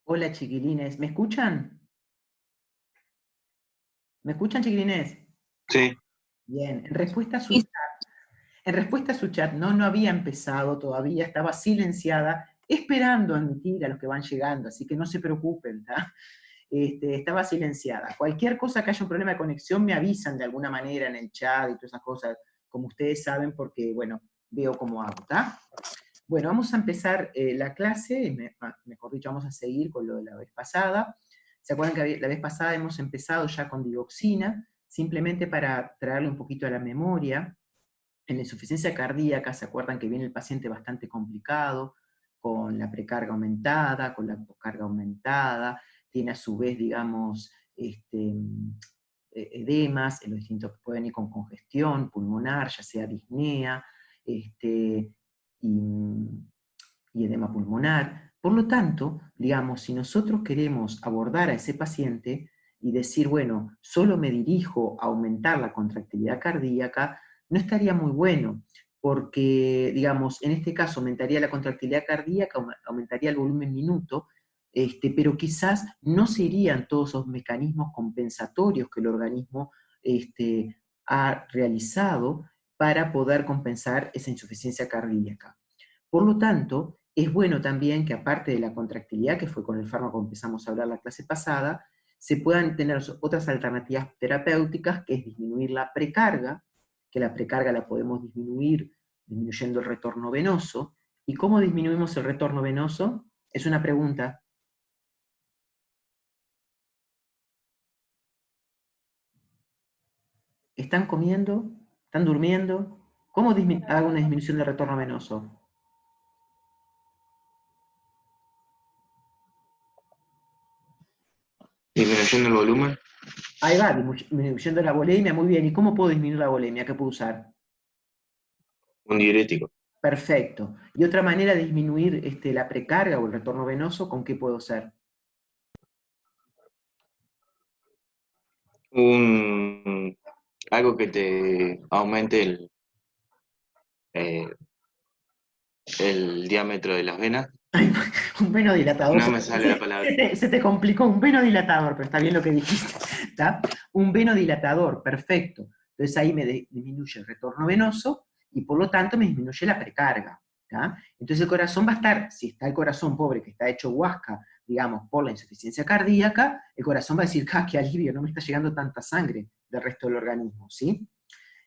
Hola chiquilines, ¿me escuchan? ¿Me escuchan chiquilines? Sí. Bien, en respuesta a su chat, no había empezado todavía, estaba silenciada, esperando admitir a los que van llegando, así que no se preocupen, ¿tá? Estaba silenciada. Cualquier cosa que haya un problema de conexión me avisan de alguna manera en el chat y todas esas cosas, como ustedes saben, porque, bueno, veo cómo hago, ¿tá? Bueno, vamos a empezar la clase, mejor dicho, vamos a seguir con lo de la vez pasada. ¿Se acuerdan que la vez pasada hemos empezado ya con digoxina? Simplemente para traerle un poquito a la memoria. En la insuficiencia cardíaca, ¿se acuerdan que viene el paciente bastante complicado, con la precarga aumentada, con la poscarga aumentada, tiene a su vez, digamos, edemas, los distintos pueden ir con congestión pulmonar, ya sea disnea, y edema pulmonar. Por lo tanto, digamos, si nosotros queremos abordar a ese paciente y decir, bueno, solo me dirijo a aumentar la contractilidad cardíaca, no estaría muy bueno, porque, digamos, en este caso aumentaría la contractilidad cardíaca, aumentaría el volumen minuto, pero quizás no se irían todos esos mecanismos compensatorios que el organismo ha realizado para poder compensar esa insuficiencia cardíaca. Por lo tanto, es bueno también que aparte de la contractilidad, que fue con el fármaco que empezamos a hablar la clase pasada, se puedan tener otras alternativas terapéuticas, que es disminuir la precarga, que la precarga la podemos disminuir disminuyendo el retorno venoso. ¿Y cómo disminuimos el retorno venoso? Es una pregunta. ¿Están comiendo? ¿Están durmiendo? ¿Cómo hago una disminución del retorno venoso? Disminuyendo el volumen. Ahí va, disminuyendo la volemia, muy bien. ¿Y cómo puedo disminuir la volemia? ¿Qué puedo usar? Un diurético. Perfecto. Y otra manera de disminuir la precarga o el retorno venoso, ¿con qué puedo hacer? Algo que te aumente el diámetro de las venas. Un venodilatador. No me sale la palabra. Se te complicó, un venodilatador, pero está bien lo que dijiste. ¿Está? Un venodilatador, perfecto. Entonces ahí me disminuye el retorno venoso y por lo tanto me disminuye la precarga. ¿Está? Entonces el corazón va a estar, si está el corazón pobre que está hecho huasca, digamos, por la insuficiencia cardíaca, el corazón va a decir, ¡ah, qué alivio! No me está llegando tanta sangre del resto del organismo, ¿sí?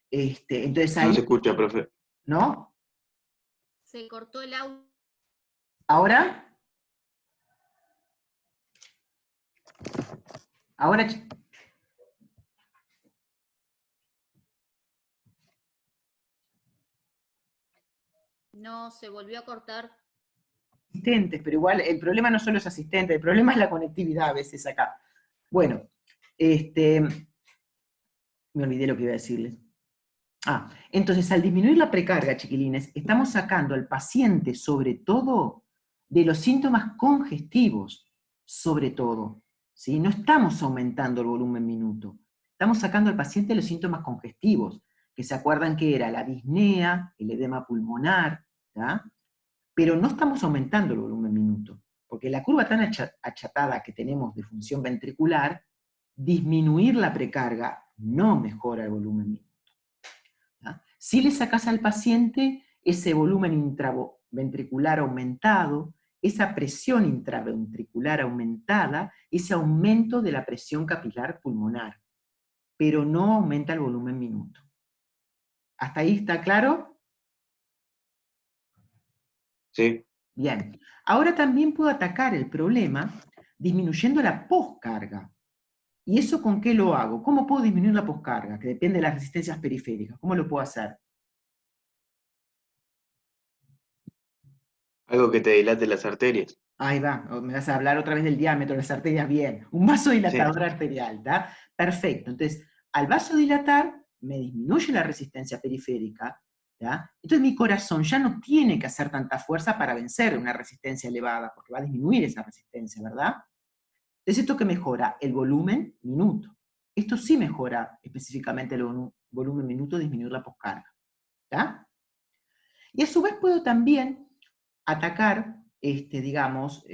Entonces ahí... No se escucha, profe. ¿No? Se cortó el audio. ¿Ahora? Ahora... No, se volvió a cortar. Asistentes, pero igual el problema no solo es asistente, el problema es la conectividad a veces acá. Bueno, me olvidé lo que iba a decirles. Entonces al disminuir la precarga, chiquilines, estamos sacando al paciente sobre todo de los síntomas congestivos, sobre todo, ¿sí? No estamos aumentando el volumen minuto, estamos sacando al paciente de los síntomas congestivos, que se acuerdan que era la disnea, el edema pulmonar, ¿tá? Pero no estamos aumentando el volumen minuto, porque la curva tan achatada que tenemos de función ventricular, disminuir la precarga no mejora el volumen minuto. Si le sacas al paciente ese volumen intraventricular aumentado, esa presión intraventricular aumentada, ese aumento de la presión capilar pulmonar, pero no aumenta el volumen minuto. ¿Hasta ahí está claro? Sí. Bien. Ahora también puedo atacar el problema disminuyendo la poscarga. ¿Y eso con qué lo hago? ¿Cómo puedo disminuir la poscarga? Que depende de las resistencias periféricas. ¿Cómo lo puedo hacer? Algo que te dilate las arterias. Ahí va, me vas a hablar otra vez del diámetro de las arterias, bien. Un vasodilatador arterial, ¿está? Perfecto. Entonces, al vasodilatar, me disminuye la resistencia periférica, ¿tá? Entonces mi corazón ya no tiene que hacer tanta fuerza para vencer una resistencia elevada, porque va a disminuir esa resistencia, ¿verdad? Entonces, ¿esto qué mejora? El volumen minuto. Esto sí mejora específicamente el volumen minuto, disminuir la poscarga, ¿está? Y a su vez puedo también atacar, digamos,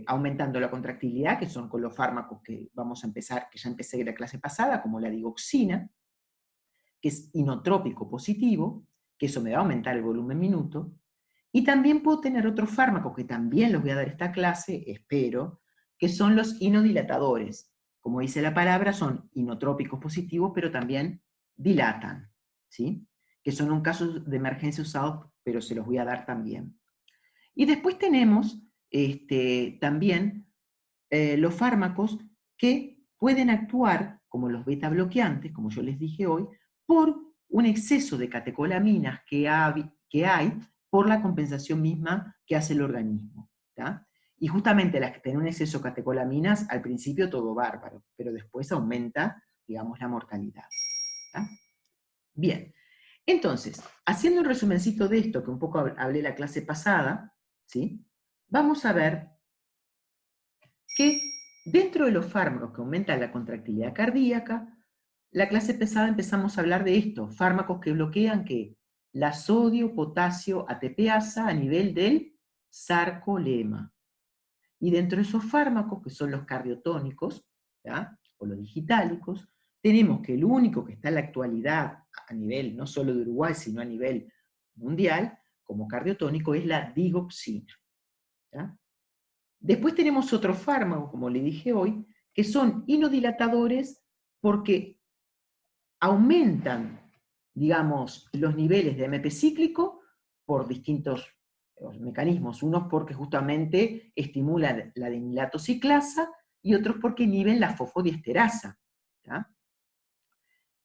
aumentando la contractilidad, que son con los fármacos que vamos a empezar, que ya empecé en la clase pasada, como la digoxina, que es inotrópico positivo, que eso me va a aumentar el volumen minuto, y también puedo tener otros fármacos que también los voy a dar esta clase, espero, que son los inodilatadores. Como dice la palabra, son inotrópicos positivos, pero también dilatan, ¿sí? Que son un caso de emergencia usados, pero se los voy a dar también. Y después tenemos también los fármacos que pueden actuar, como los beta bloqueantes, como yo les dije hoy, por un exceso de catecolaminas que hay por la compensación misma que hace el organismo. ¿tá? Y justamente las que tienen un exceso de catecolaminas, al principio todo bárbaro, pero después aumenta, digamos, la mortalidad. ¿tá? Bien, entonces, haciendo un resumencito de esto, que un poco hablé la clase pasada, ¿sí? Vamos a ver que dentro de los fármacos que aumentan la contractilidad cardíaca, la clase pasada empezamos a hablar de esto, fármacos que bloquean ¿qué? La sodio-potasio ATPasa a nivel del sarcolema. Y dentro de esos fármacos, que son los cardiotónicos, ¿ya? O los digitálicos, tenemos que el único que está en la actualidad a nivel no solo de Uruguay, sino a nivel mundial, como cardiotónico, es la digoxina. ¿ya? Después tenemos otros fármacos, como le dije hoy, que son inodilatadores porque aumentan, digamos, los niveles de AMP cíclico por distintos mecanismos. Unos porque justamente estimulan la dinilatociclasa y otros porque inhiben la fosfodiesterasa. ¿tá?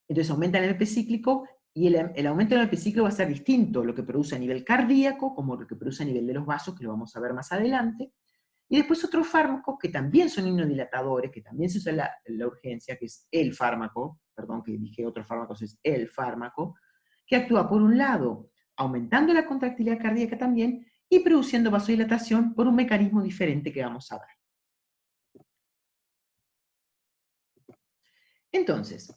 Entonces aumenta el AMP cíclico y el aumento del AMP cíclico va a ser distinto lo que produce a nivel cardíaco como lo que produce a nivel de los vasos, que lo vamos a ver más adelante. Y después otros fármacos que también son inodilatadores, que también se usa en la urgencia, que es el fármaco, perdón que dije otros fármacos, es el fármaco, que actúa por un lado aumentando la contractilidad cardíaca también y produciendo vasodilatación por un mecanismo diferente que vamos a ver. Entonces,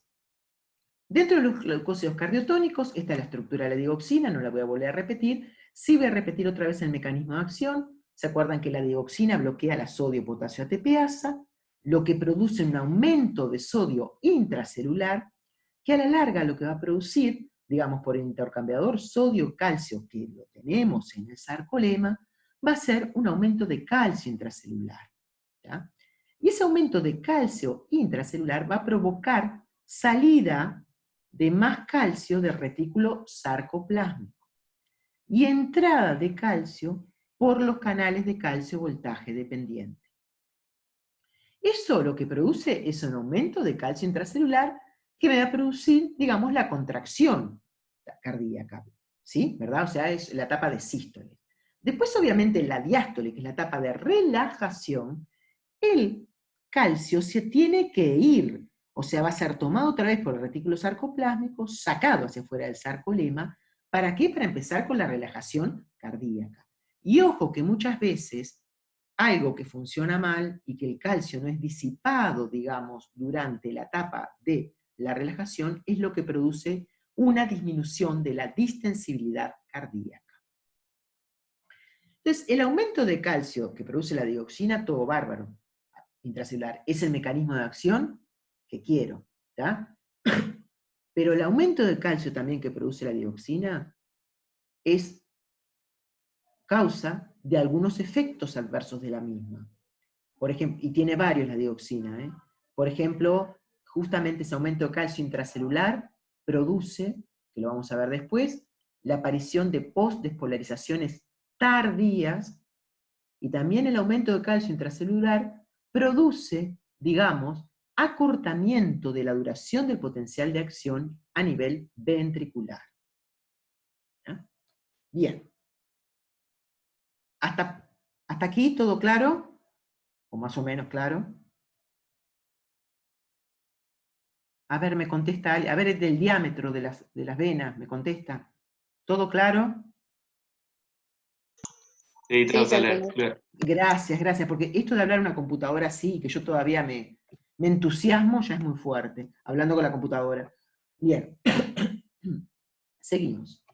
dentro de los glucósidos cardiotónicos está la estructura de la digoxina, no la voy a volver a repetir, sí voy a repetir otra vez el mecanismo de acción. ¿Se acuerdan que la digoxina bloquea la sodio-potasio ATPasa, lo que produce un aumento de sodio intracelular, que a la larga lo que va a producir, digamos por el intercambiador sodio-calcio que lo tenemos en el sarcolema, va a ser un aumento de calcio intracelular. ¿ya? Y ese aumento de calcio intracelular va a provocar salida de más calcio del retículo sarcoplásmico y entrada de calcio por los canales de calcio voltaje dependiente. Eso lo que produce es un aumento de calcio intracelular que va a producir, digamos, la contracción cardíaca, ¿sí? ¿Verdad? O sea, es la etapa de sístole. Después, obviamente, la diástole, que es la etapa de relajación, el calcio se tiene que ir, o sea, va a ser tomado otra vez por el retículo sarcoplásmico, sacado hacia afuera del sarcolema. ¿Para qué? Para empezar con la relajación cardíaca. Y ojo que muchas veces algo que funciona mal y que el calcio no es disipado, digamos, durante la etapa de la relajación, es lo que produce una disminución de la distensibilidad cardíaca. Entonces, el aumento de calcio que produce la dioxina, todo bárbaro, intracelular, es el mecanismo de acción que quiero. ¿tá? Pero el aumento de calcio también que produce la dioxina es causa de algunos efectos adversos de la misma. Por ejemplo, y tiene varios la dioxina. Por ejemplo, justamente ese aumento de calcio intracelular produce, que lo vamos a ver después, la aparición de postdespolarizaciones tardías, y también el aumento de calcio intracelular produce, digamos, acortamiento de la duración del potencial de acción a nivel ventricular. ¿Ya? Bien. ¿Hasta aquí todo claro? ¿O más o menos claro? A ver, me contesta, a ver, es del diámetro de las venas, me contesta. ¿Todo claro? Sí, todo Sí, claro, perfecto. claro. Gracias, porque esto de hablar en una computadora así, que yo todavía me entusiasmo, ya es muy fuerte, hablando con la computadora. Bien, seguimos.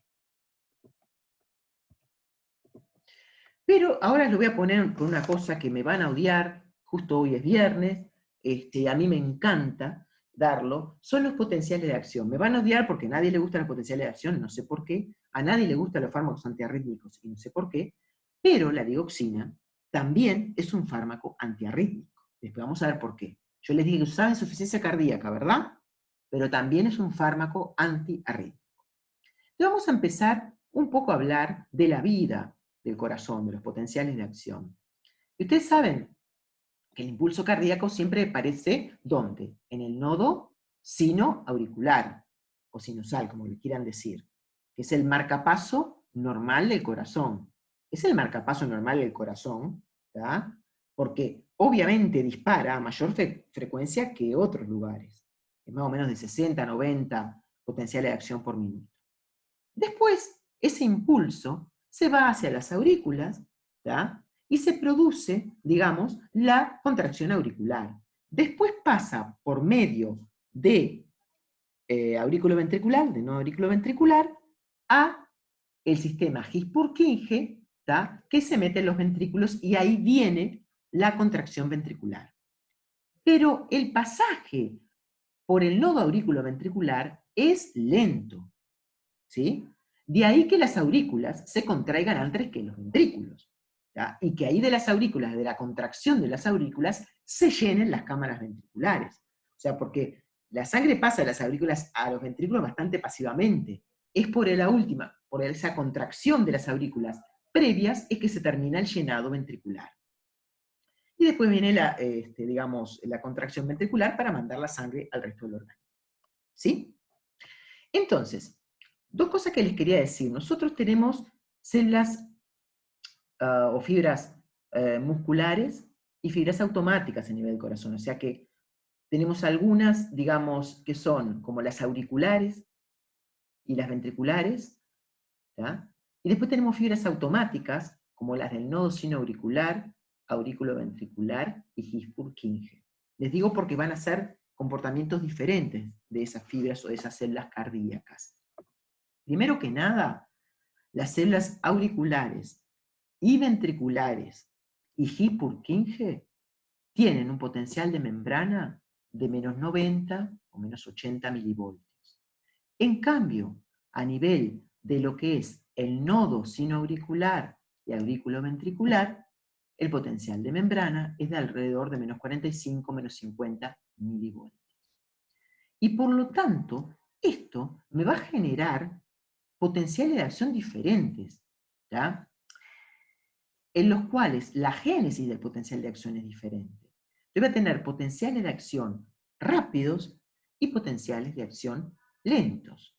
Pero ahora lo voy a poner con una cosa que me van a odiar, justo hoy es viernes, a mí me encanta darlo, son los potenciales de acción. Me van a odiar porque a nadie le gustan los potenciales de acción, no sé por qué, a nadie le gustan los fármacos antiarrítmicos, y no sé por qué, pero la digoxina también es un fármaco antiarrítmico. Después vamos a ver por qué. Yo les dije que usaba insuficiencia cardíaca, ¿verdad? Pero también es un fármaco antiarrítmico. Entonces vamos a empezar un poco a hablar de la vida del corazón, de los potenciales de acción. Y ustedes saben que el impulso cardíaco siempre aparece, ¿dónde? En el nodo sinoauricular, o sinusal, como le quieran decir, que es el marcapaso normal del corazón. Es el marcapaso normal del corazón, ¿tá? Porque obviamente dispara a mayor frecuencia que otros lugares. Es más o menos de 60 a 90 potenciales de acción por minuto. Después, ese impulso se va hacia las aurículas, ¿tá? Y se produce, digamos, la contracción auricular. Después pasa por medio de aurículo ventricular, de no aurículo ventricular, a el sistema His-Purkinje, que se mete en los ventrículos y ahí viene la contracción ventricular. Pero el pasaje por el nodo aurículo ventricular es lento, ¿sí? De ahí que las aurículas se contraigan antes que los ventrículos, ¿tá? Y que ahí de las aurículas, de la contracción de las aurículas, se llenen las cámaras ventriculares. O sea, porque la sangre pasa de las aurículas a los ventrículos bastante pasivamente. Es por la última, por esa contracción de las aurículas previas, es que se termina el llenado ventricular. Y después viene digamos, la contracción ventricular para mandar la sangre al resto del organismo. ¿Sí? Entonces, dos cosas que les quería decir. Nosotros tenemos células o fibras musculares y fibras automáticas a nivel del corazón. O sea que tenemos algunas, digamos, que son como las auriculares y las ventriculares, ¿tá? Y después tenemos fibras automáticas, como las del nodo sinoauricular, aurículo ventricular y His-Purkinje. Les digo porque van a ser comportamientos diferentes de esas fibras o de esas células cardíacas. Primero que nada, las células auriculares y ventriculares y His-Purkinje tienen un potencial de membrana de menos 90 o menos 80 milivoltios. En cambio, a nivel de lo que es el nodo sinoauricular y aurículo ventricular, el potencial de membrana es de alrededor de menos 45, menos 50 milivoltios. Y por lo tanto, esto me va a generar potenciales de acción diferentes, ¿ya? En los cuales la génesis del potencial de acción es diferente. Yo voy a tener potenciales de acción rápidos y potenciales de acción lentos.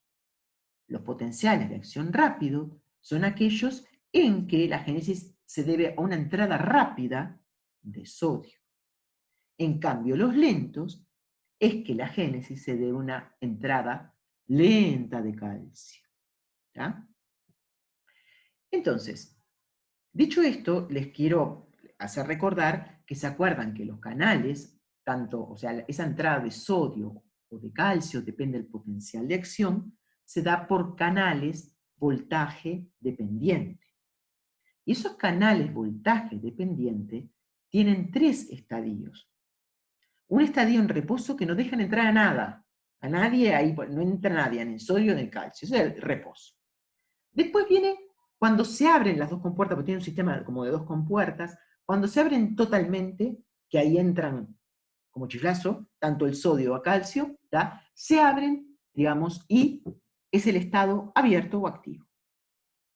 Los potenciales de acción rápido son aquellos en que la génesis se debe a una entrada rápida de sodio. En cambio, los lentos es que la génesis se debe a una entrada lenta de calcio. ¿Ya? Entonces, dicho esto, les quiero hacer recordar que se acuerdan que los canales, tanto, o sea, esa entrada de sodio o de calcio, depende del potencial de acción, se da por canales voltaje dependiente. Y esos canales voltaje dependiente tienen tres estadios. Un estadio en reposo que no dejan entrar a nada. A nadie, ahí no entra nadie, ni el sodio ni el calcio. Eso es el reposo. Después viene cuando se abren las dos compuertas, porque tiene un sistema como de dos compuertas, cuando se abren totalmente, que ahí entran como chiflazo, tanto el sodio o calcio, ¿tá? Se abren, digamos, y es el estado abierto o activo.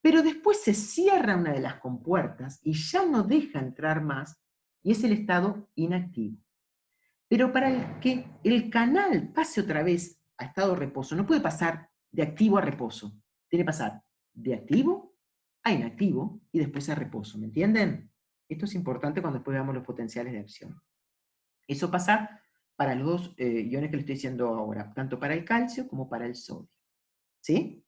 Pero después se cierra una de las compuertas y ya no deja entrar más, y es el estado inactivo. Pero para que el canal pase otra vez a estado de reposo, no puede pasar de activo a reposo, tiene que pasar de activo a inactivo y después a reposo, ¿me entienden? Esto es importante cuando después veamos los potenciales de acción. Eso pasa para los dos iones que le estoy diciendo ahora, tanto para el calcio como para el sodio. ¿Sí?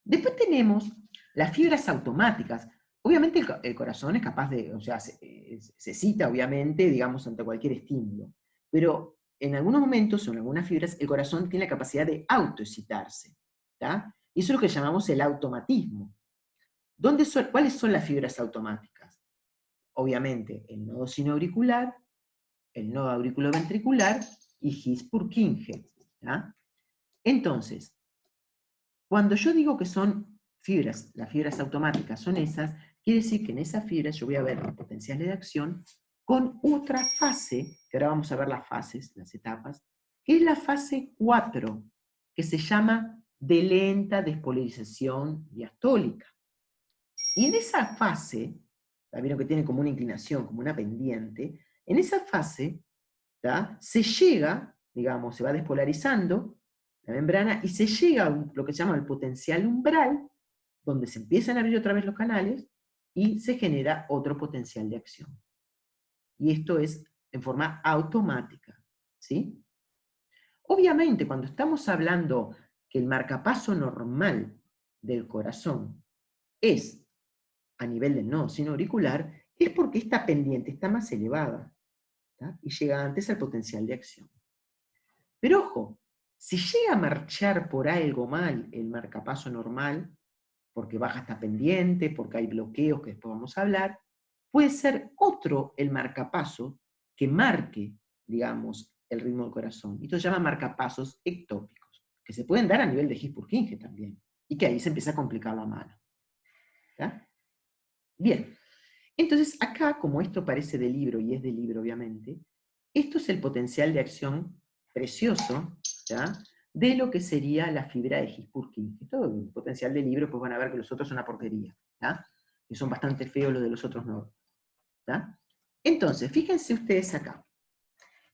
Después tenemos las fibras automáticas. Obviamente el corazón es capaz de, o sea, se cita obviamente, digamos, ante cualquier estímulo, pero en algunos momentos o en algunas fibras el corazón tiene la capacidad de autoexcitarse, ¿tá? Y eso es lo que llamamos el automatismo. ¿Cuáles son las fibras automáticas? Obviamente, el nodo sinoauricular, el nodo auriculoventricular y His-Purkinje. Entonces, cuando yo digo que son fibras, las fibras automáticas son esas, quiere decir que en esas fibras yo voy a ver los potenciales de acción con otra fase, que ahora vamos a ver las fases, las etapas, que es la fase 4, que se llama de lenta despolarización diastólica. Y en esa fase, vieron que tiene como una inclinación, como una pendiente, en esa fase se llega, digamos, se va despolarizando la membrana y se llega a lo que se llama el potencial umbral, donde se empiezan a abrir otra vez los canales y se genera otro potencial de acción. Y esto es en forma automática, ¿sí? Obviamente, cuando estamos hablando que el marcapaso normal del corazón es a nivel del nodo sinoauricular, es porque esta pendiente está más elevada, ¿tá? Y llega antes al potencial de acción. Pero ojo, si llega a marchar por algo mal el marcapaso normal, porque baja esta pendiente, porque hay bloqueos que después vamos a hablar, puede ser otro el marcapaso que marque, digamos, el ritmo del corazón. Esto se llama marcapasos ectópicos, que se pueden dar a nivel de His-Purkinje también, y que ahí se empieza a complicar la mano. ¿Tá? Bien, entonces acá, como esto parece de libro, y es de libro obviamente, esto es el potencial de acción precioso, ¿ya? De lo que sería la fibra de His-Purkinje. Todo el potencial de libro, pues van a ver que los otros son una porquería, ¿ya? Que son bastante feos los de los otros nodos. ¿Ya? Entonces, fíjense ustedes acá.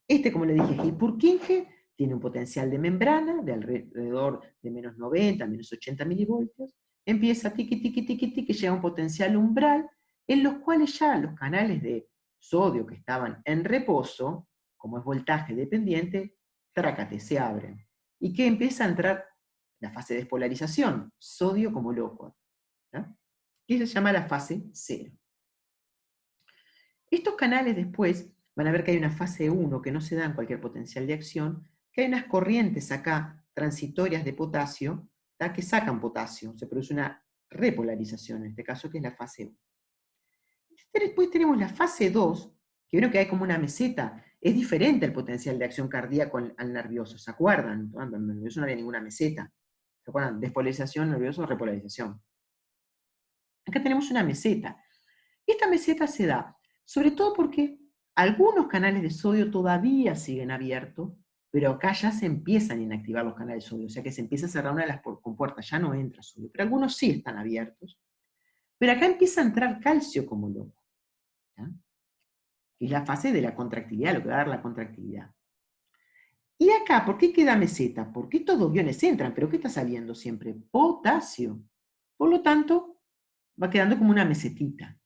Este, como le dije, His-Purkinje tiene un potencial de membrana de alrededor de menos 90, menos 80 milivoltios. Empieza tiqui, tiqui, tiqui, tiqui, llega a un potencial umbral, en los cuales ya los canales de sodio que estaban en reposo, como es voltaje dependiente, trácate, se abren. ¿Y que empieza a entrar la fase de despolarización? Sodio como loco. Y se llama la fase 0. Estos canales después van a ver que hay una fase 1 que no se da en cualquier potencial de acción, que hay unas corrientes acá transitorias de potasio, ¿tá? Que sacan potasio, se produce una repolarización, en este caso que es la fase 1. Después tenemos la fase 2, que vieron que hay como una meseta, es diferente el potencial de acción cardíaco al nervioso, ¿se acuerdan? En el nervioso no había ninguna meseta, ¿se acuerdan? Despolarización, nervioso, repolarización. Acá tenemos una meseta. Esta meseta se da sobre todo porque algunos canales de sodio todavía siguen abiertos, pero acá ya se empiezan a inactivar los canales de sodio, o sea que se empieza a cerrar una de las compuertas, ya no entra sodio, pero algunos sí están abiertos. Pero acá empieza a entrar calcio como loco, ¿ya? Que es la fase de la contractilidad, lo que va a dar la contractilidad. Y acá, ¿por qué queda meseta? Porque estos dos iones entran, pero ¿qué está saliendo siempre? Potasio. Por lo tanto, va quedando como una mesetita.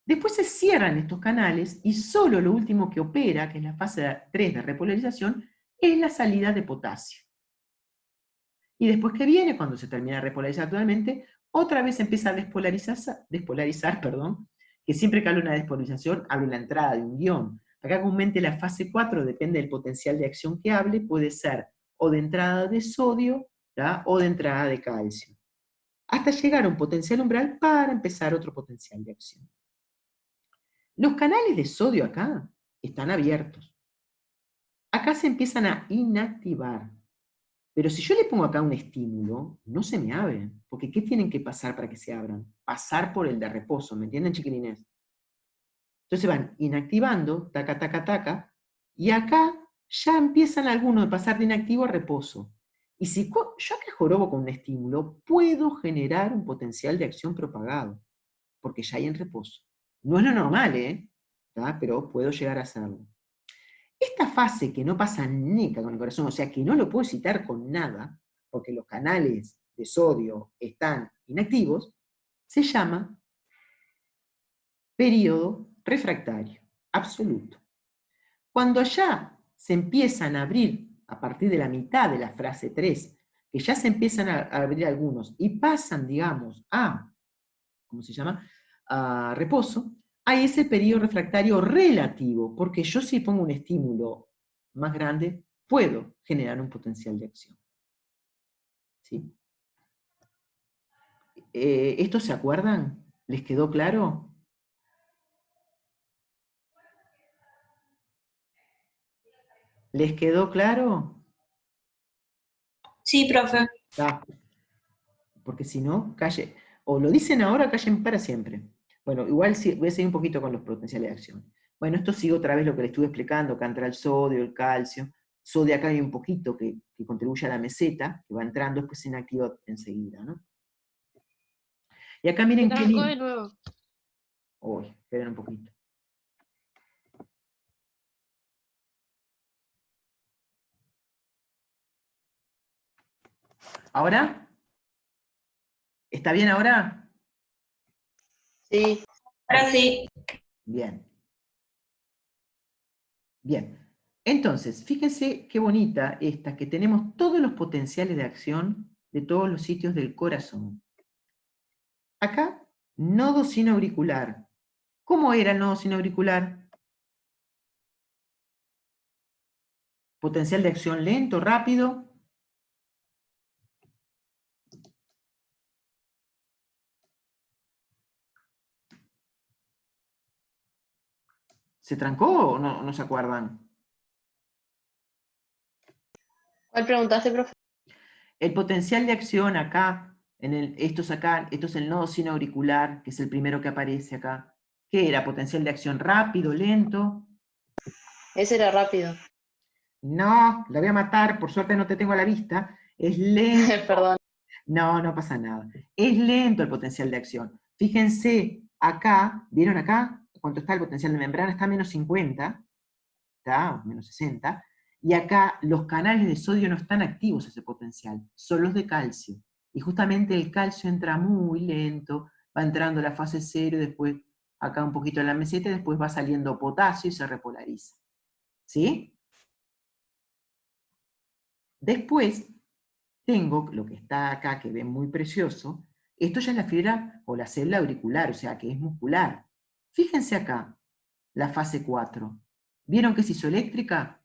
Después se cierran estos canales y solo lo último que opera, que es la fase 3 de repolarización, es la salida de potasio. Y después que viene, cuando se termina de repolarizar totalmente, otra vez empieza a despolarizar, que siempre que hablo de una despolarización hablo de la entrada de un ion. Acá comúnmente la fase 4 depende del potencial de acción que hable, puede ser o de entrada de sodio, ¿tá? O de entrada de calcio. Hasta llegar a un potencial umbral para empezar otro potencial de acción. Los canales de sodio acá están abiertos. Acá se empiezan a inactivar. Pero si yo le pongo acá un estímulo, no se me abren. Porque ¿qué tienen que pasar para que se abran? Pasar por el de reposo, ¿me entienden, chiquilines? Entonces van inactivando, taca, taca, taca, y acá ya empiezan algunos a pasar de inactivo a reposo. Y si yo acá jorobo con un estímulo, puedo generar un potencial de acción propagado, porque ya hay en reposo. No es lo normal, ¿tá? Pero puedo llegar a hacerlo. Esta fase que no pasa nunca con el corazón, o sea que no lo puedo excitar con nada, porque los canales de sodio están inactivos, se llama periodo refractario absoluto. Cuando ya se empiezan a abrir, a partir de la mitad de la fase 3, que ya se empiezan a abrir algunos y pasan, digamos, a, ¿cómo se llama?, a reposo, hay ese periodo refractario relativo, porque yo si pongo un estímulo más grande, puedo generar un potencial de acción. ¿Sí? ¿Esto se acuerdan? ¿Les quedó claro? ¿Les quedó claro? Sí, profe. Ah, porque si no, calle. O lo dicen ahora, callen para siempre. Bueno, igual voy a seguir un poquito con los potenciales de acción. Bueno, esto sigue otra vez lo que les estuve explicando, acá entra el sodio, el calcio. Sodio acá hay un poquito que contribuye a la meseta, que va entrando, después se inactiva enseguida, ¿no? Y acá miren qué lindo. de nuevo. Uy, esperen un poquito. ¿Ahora? ¿Está bien ahora? Sí. Ahora sí. Bien. Bien. Entonces, fíjense qué bonita esta, que tenemos todos los potenciales de acción de todos los sitios del corazón. Acá, nodo sin auricular. ¿Cómo era el nodo sin auricular? Potencial de acción lento, rápido. ¿Se trancó o no se acuerdan? ¿Cuál preguntaste, profe? El potencial de acción acá, esto es el nodo sin auricular, que es el primero que aparece acá. ¿Qué era? ¿Potencial de acción rápido, lento? Ese era rápido. No, la voy a matar, por suerte no te tengo a la vista. Es lento. Perdón. No, no pasa nada. Es lento el potencial de acción. Fíjense, acá, ¿vieron acá? ¿Cuánto está el potencial de membrana? Está a menos 50, ¿está? Menos 60. Y acá los canales de sodio no están activos ese potencial, son los de calcio. Y justamente el calcio entra muy lento, va entrando a la fase 0 y después acá un poquito en la meseta y después va saliendo potasio y se repolariza. ¿Sí? Después tengo lo que está acá, que ven muy precioso. Esto ya es la fibra o la célula auricular, o sea que es muscular. Fíjense acá, la fase 4. ¿Vieron que es isoeléctrica?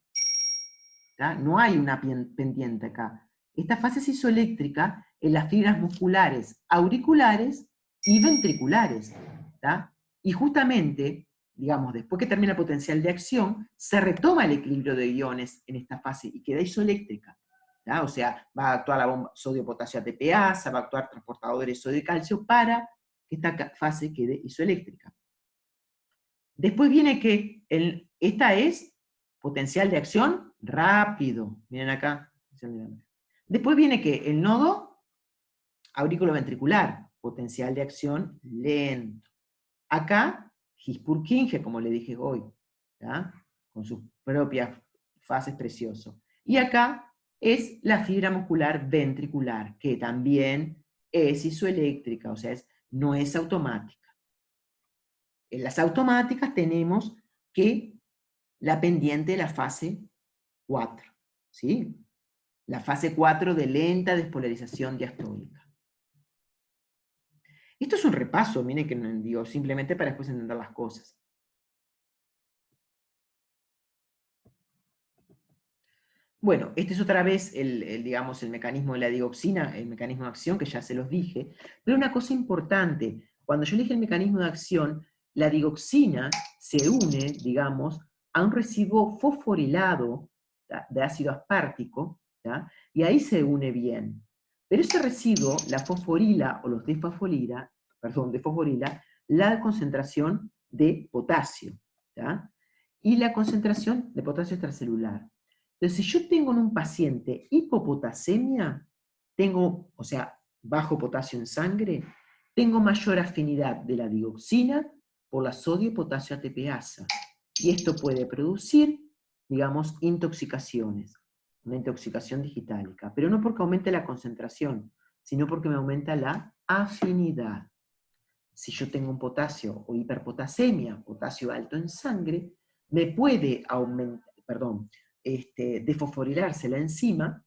¿Tá? No hay una pendiente acá. Esta fase es isoeléctrica en las fibras musculares auriculares y ventriculares. ¿Tá? Y justamente, digamos, después que termina el potencial de acción, se retoma el equilibrio de iones en esta fase y queda isoeléctrica. ¿Tá? O sea, va a actuar la bomba sodio-potasio ATPasa, va a actuar transportadores sodio y calcio para que esta fase quede isoeléctrica. Después viene que esta es potencial de acción rápido. Miren acá. Después viene que el nodo aurículo-ventricular, potencial de acción lento. Acá, His-Purkinje, como le dije hoy, ¿tá? Con sus propias fases precioso. Y acá es la fibra muscular ventricular, que también es isoeléctrica, o sea, no es automática. En las automáticas tenemos que la pendiente de la fase 4, ¿sí? La fase 4 de lenta despolarización diastólica. Esto es un repaso, miren que digo, simplemente para después entender las cosas. Bueno, este es otra vez digamos, el mecanismo de la digoxina, el mecanismo de acción, que ya se los dije. Pero una cosa importante, cuando yo dije el mecanismo de acción, la digoxina se une, digamos, a un residuo fosforilado de ácido aspartico, ¿tá? Y ahí se une bien. Pero ese residuo, la fosforila o los desfosforila, la concentración de potasio, ¿tá? Y la concentración de potasio extracelular. Entonces, si yo tengo en un paciente hipopotasemia, o sea, bajo potasio en sangre, tengo mayor afinidad de la digoxina por la sodio-potasio ATPasa. Y esto puede producir, digamos, intoxicaciones, una intoxicación digitálica, pero no porque aumente la concentración, sino porque me aumenta la afinidad. Si yo tengo un potasio o hiperpotasemia, potasio alto en sangre, me puede desfosforilarse la enzima,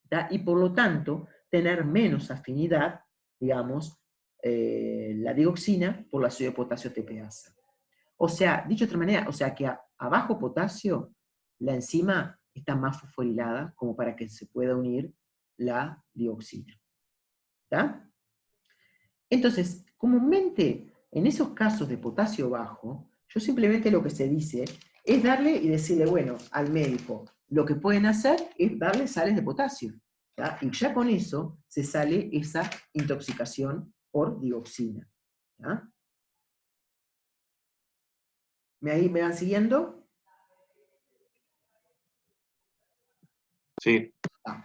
¿tá? Y por lo tanto tener menos afinidad, digamos, la digoxina por la sodio potasio ATPasa. O sea, dicho de otra manera, o sea que a bajo potasio la enzima está más fosforilada como para que se pueda unir la dioxina. ¿Está? Entonces, comúnmente, en esos casos de potasio bajo, yo simplemente lo que se dice es darle y decirle, bueno, al médico, lo que pueden hacer es darle sales de potasio. ¿tá? Y ya con eso se sale esa intoxicación por dioxina. ¿tá? ¿Me van siguiendo? Sí, Ah.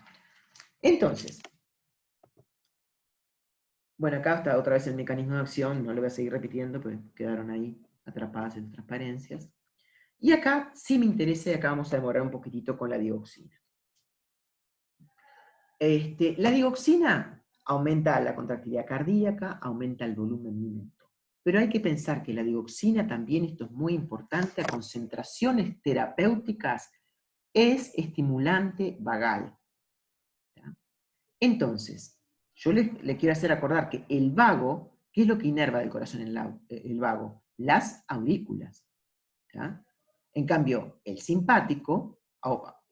Entonces, bueno, acá está otra vez el mecanismo de acción, no lo voy a seguir repitiendo, porque quedaron ahí atrapadas en transparencias. Y acá sí me interesa, y acá vamos a demorar un poquitito con la dioxina. La dioxina aumenta la contractilidad cardíaca, aumenta el volumen minuto. Pero hay que pensar que la dioxina también, esto es muy importante, a concentraciones terapéuticas, es estimulante vagal. ¿tá? Entonces, yo le quiero hacer acordar que el vago, ¿qué es lo que inerva del corazón el vago? Las aurículas. ¿tá? En cambio, el simpático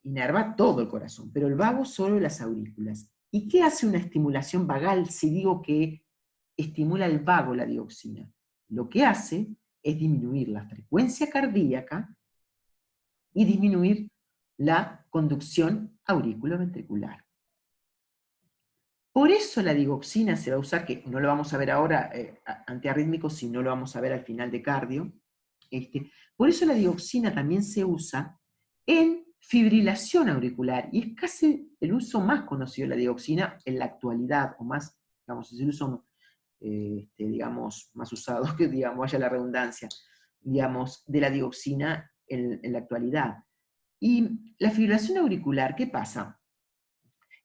inerva todo el corazón, pero el vago solo las aurículas. ¿Y qué hace una estimulación vagal si digo que estimula el vago la dioxina? Lo que hace es disminuir la frecuencia cardíaca y disminuir la conducción auriculoventricular. Por eso la digoxina se va a usar, que no lo vamos a ver ahora antiarrítmico, sino lo vamos a ver al final de cardio. Por eso la digoxina también se usa en fibrilación auricular, y es casi el uso más conocido de la digoxina en la actualidad, o más, digamos, es el uso, digamos, más usado, que digamos, vaya la redundancia, digamos, de la digoxina en la actualidad. Y la fibrilación auricular, ¿qué pasa?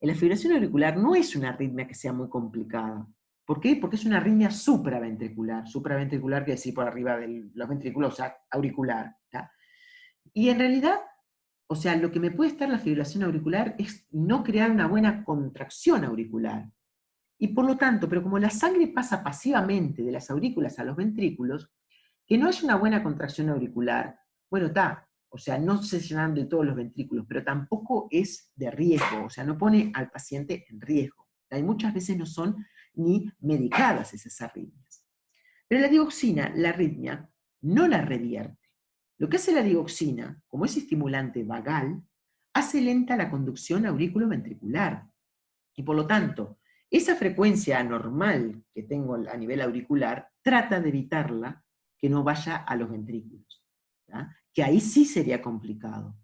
La fibrilación auricular no es una arritmia que sea muy complicada. ¿Por qué? Porque es una arritmia supraventricular. Supraventricular quiere decir por arriba de los ventrículos, o sea, auricular. ¿tá? Y en realidad, o sea, lo que me puede estar la fibrilación auricular es no crear una buena contracción auricular. Y por lo tanto, pero como la sangre pasa pasivamente de las aurículas a los ventrículos, que no haya una buena contracción auricular, bueno, está, o sea, no se llenan de todos los ventrículos, pero tampoco es de riesgo, o sea, no pone al paciente en riesgo. Y muchas veces no son ni medicadas esas arritmias. Pero la dioxina, la arritmia, no la revierte. Lo que hace la dioxina, como es estimulante vagal, hace lenta la conducción auriculoventricular. Y por lo tanto, esa frecuencia anormal que tengo a nivel auricular, trata de evitarla que no vaya a los ventrículos. ¿tá? Que ahí sí sería complicado,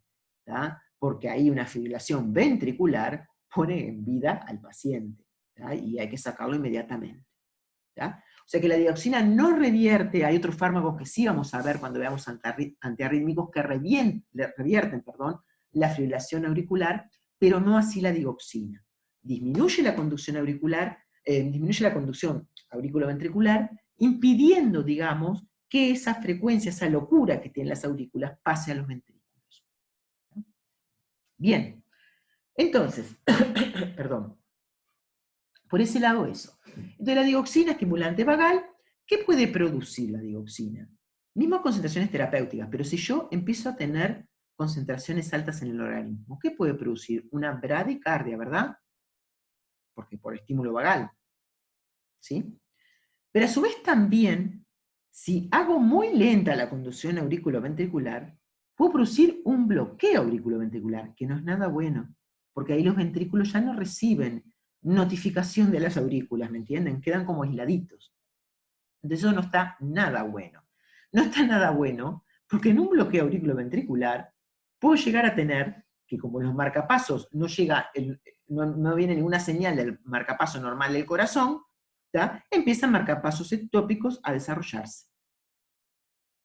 ¿tá? Porque ahí una fibrilación ventricular pone en vida al paciente, ¿tá? Y hay que sacarlo inmediatamente. ¿tá? O sea que la dioxina no revierte, hay otros fármacos que sí vamos a ver cuando veamos antiarrítmicos que revierten la fibrilación auricular, pero no así la dioxina. Disminuye la conducción auricular, disminuye la conducción auriculoventricular, impidiendo, digamos, que esa frecuencia, esa locura que tienen las aurículas, pase a los ventrículos. Bien, entonces, perdón, por ese lado eso. Entonces la dioxina, estimulante vagal, ¿qué puede producir la dioxina? Mismas concentraciones terapéuticas, pero si yo empiezo a tener concentraciones altas en el organismo, ¿qué puede producir? Una bradicardia, ¿verdad? Porque por estímulo vagal. ¿Sí? Pero a su vez también, si hago muy lenta la conducción auriculoventricular, puedo producir un bloqueo auriculoventricular, que no es nada bueno, porque ahí los ventrículos ya no reciben notificación de las aurículas, ¿me entienden? Quedan como aisladitos. Entonces eso no está nada bueno. No está nada bueno, porque en un bloqueo auriculoventricular puedo llegar a tener que como los marcapasos no viene ninguna señal del marcapaso normal del corazón, ¿tá? Empiezan marcapasos ectópicos a desarrollarse.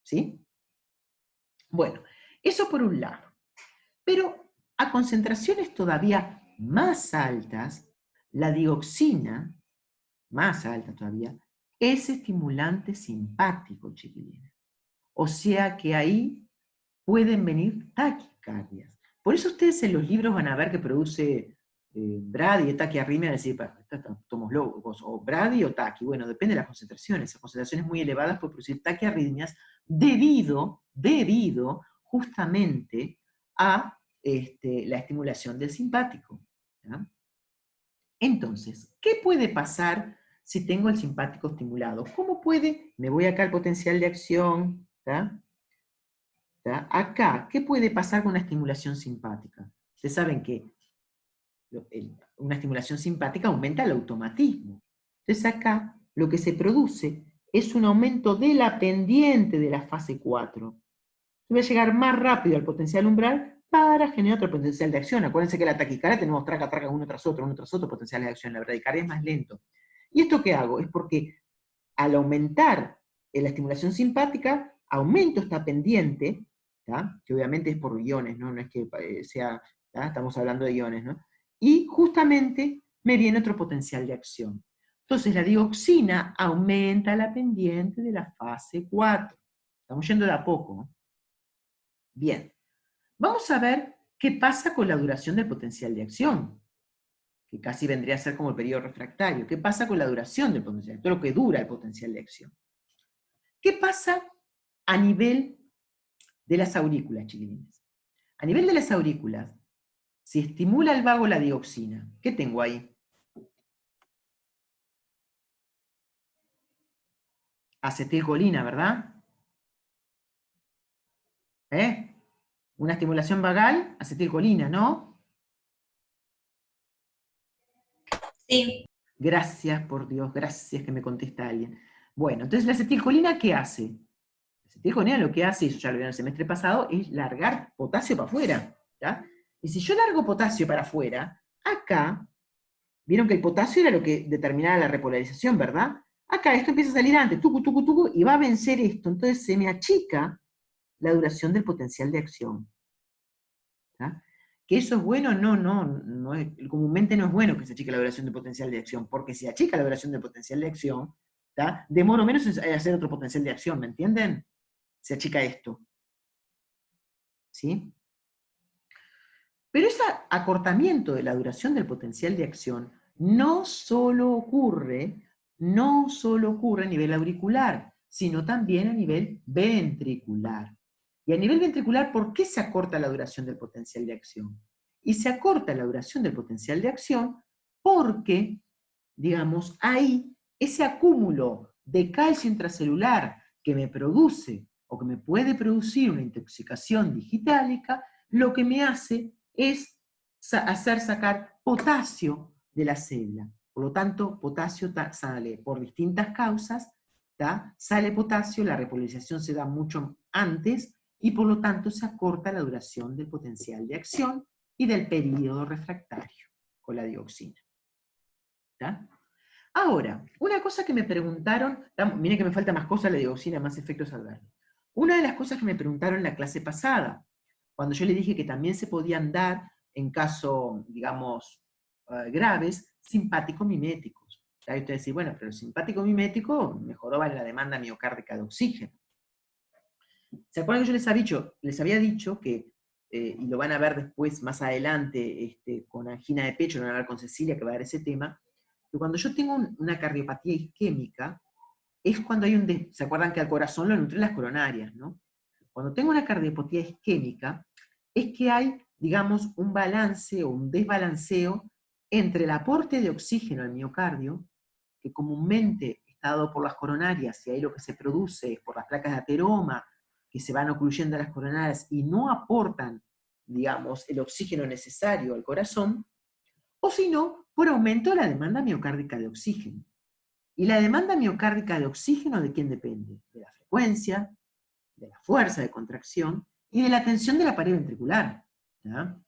¿Sí? Bueno, eso por un lado. Pero a concentraciones todavía más altas, la dioxina, más alta todavía, es estimulante simpático, chiquilines. O sea que ahí pueden venir taquicardias. Por eso ustedes en los libros van a ver que produce bradi, taquiarritmia, decir, estamos locos, o bradi o taqui. Bueno, depende de las concentraciones. A concentraciones muy elevadas puede producir taquiarritmias debido justamente a la estimulación del simpático. ¿ya? Entonces, ¿qué puede pasar si tengo el simpático estimulado. ¿Cómo puede? Me voy acá al potencial de acción, ¿tá? ¿Tá? Acá, ¿qué puede pasar con una estimulación simpática? Ustedes saben que una estimulación simpática aumenta el automatismo. Entonces acá lo que se produce es un aumento de la pendiente de la fase 4. Voy a llegar más rápido al potencial umbral para generar otro potencial de acción. Acuérdense que la taquicardia tenemos traca, uno tras otro potenciales de acción. La bradicardia es más lento. ¿Y esto qué hago? Es porque al aumentar la estimulación simpática, aumento esta pendiente, ¿tá? Que obviamente es por iones, ¿no? No es que sea, ¿tá? Estamos hablando de iones, ¿no? Y justamente me viene otro potencial de acción. Entonces la dioxina aumenta la pendiente de la fase 4. Estamos yendo de a poco. Bien, vamos a ver qué pasa con la duración del potencial de acción, que casi vendría a ser como el periodo refractario. ¿Qué pasa con la duración del potencial? Todo lo que dura el potencial de acción. ¿Qué pasa a nivel de las aurículas, chiquilines? A nivel de las aurículas, si estimula el vago la dioxina, ¿qué tengo ahí? Acetilcolina, ¿verdad? ¿Eh? Una estimulación vagal, acetilcolina, ¿no? Sí. Gracias, por Dios, gracias que me contesta alguien. Bueno, entonces la acetilcolina, ¿qué hace? La acetilcolina lo que hace, eso ya lo vieron el semestre pasado, es largar potasio para afuera. ¿Ya? Y si yo largo potasio para afuera, acá, vieron que el potasio era lo que determinaba la repolarización, ¿verdad? Acá esto empieza a salir antes, tucu, tucu, tucu, y va a vencer esto. Entonces se me achica la duración del potencial de acción. ¿Ya? ¿Que eso es bueno? No es, comúnmente no es bueno que se achique la duración del potencial de acción, porque si achica la duración del potencial de acción, ¿tá? Demoro menos en hacer otro potencial de acción, ¿me entienden? Se achica esto. ¿Sí? Pero ese acortamiento de la duración del potencial de acción no solo ocurre a nivel auricular, sino también a nivel ventricular. Y a nivel ventricular, ¿por qué se acorta la duración del potencial de acción? Y se acorta la duración del potencial de acción porque, digamos, hay ese acúmulo de calcio intracelular que me produce o que me puede producir una intoxicación digitálica, lo que me hace es hacer sacar potasio de la célula. Por lo tanto, potasio sale por distintas causas, sale potasio, la repolarización se da mucho antes y por lo tanto se acorta la duración del potencial de acción y del periodo refractario con la dioxina. ¿Tá? Ahora, una cosa que me preguntaron, miren que me falta más cosas, la dioxina, más efectos adversos. Una de las cosas que me preguntaron en la clase pasada, cuando yo le dije que también se podían dar, en caso, digamos, graves, simpático-miméticos. Ahí ustedes dicen, bueno, pero el simpático-mimético mejoró la demanda miocárdica de oxígeno. ¿Se acuerdan que yo les había dicho que, y lo van a ver después, más adelante, con angina de pecho, lo van a ver con Cecilia, que va a dar ese tema, que cuando yo tengo una cardiopatía isquémica, es cuando hay ¿se acuerdan que al corazón lo nutren las coronarias, ¿no? Cuando tengo una cardiopatía isquémica, es que hay, digamos, un balance o un desbalanceo entre el aporte de oxígeno al miocardio, que comúnmente está dado por las coronarias, y ahí lo que se produce es por las placas de ateroma, que se van ocluyendo a las coronarias y no aportan, digamos, el oxígeno necesario al corazón, o si no, por aumento de la demanda miocárdica de oxígeno. ¿Y la demanda miocárdica de oxígeno de quién depende? De la frecuencia, de la fuerza de contracción y de la tensión de la pared ventricular. ¿Ya?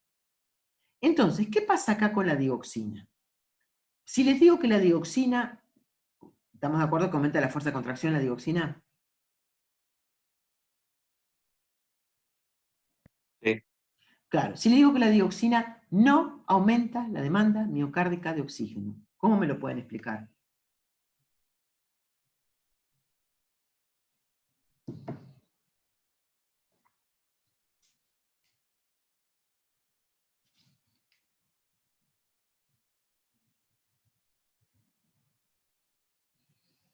Entonces, ¿qué pasa acá con la dioxina? Si les digo que la dioxina, ¿estamos de acuerdo que aumenta la fuerza de contracción la dioxina? Sí. Claro, si le digo que la dioxina no aumenta la demanda miocárdica de oxígeno, ¿cómo me lo pueden explicar?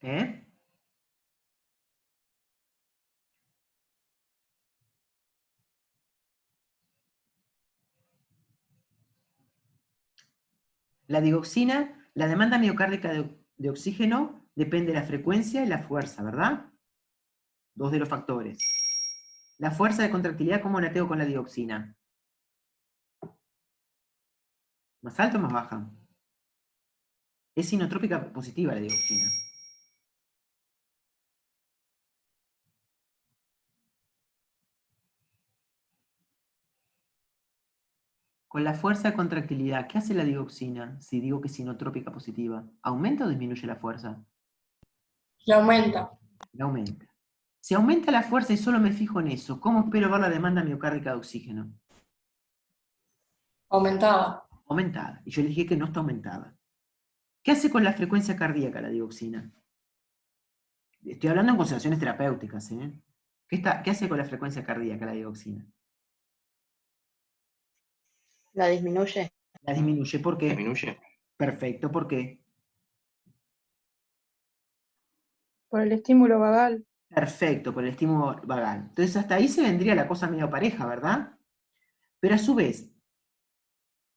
¿Eh? La dioxina, la demanda miocárdica de oxígeno depende de la frecuencia y la fuerza, ¿verdad? Dos de los factores. La fuerza de contractilidad, ¿cómo la tengo con la dioxina? ¿Más alta o más baja? Es inotrópica positiva la dioxina. Con la fuerza de contractilidad, ¿qué hace la dioxina si digo que es inotrópica positiva? ¿Aumenta o disminuye la fuerza? La aumenta. La aumenta. Si aumenta la fuerza y solo me fijo en eso, ¿cómo espero ver la demanda miocárdica de oxígeno? Aumentada. Aumentada. Y yo le dije que no está aumentada. ¿Qué hace con la frecuencia cardíaca la dioxina? Estoy hablando en consideraciones terapéuticas, ¿eh? ¿Qué hace con la frecuencia cardíaca la dioxina? La disminuye. La disminuye. ¿Por qué? Disminuye. Perfecto. ¿Por qué? Por el estímulo vagal. Perfecto, por el estímulo vagal. Entonces hasta ahí se vendría la cosa medio pareja, ¿verdad? Pero a su vez,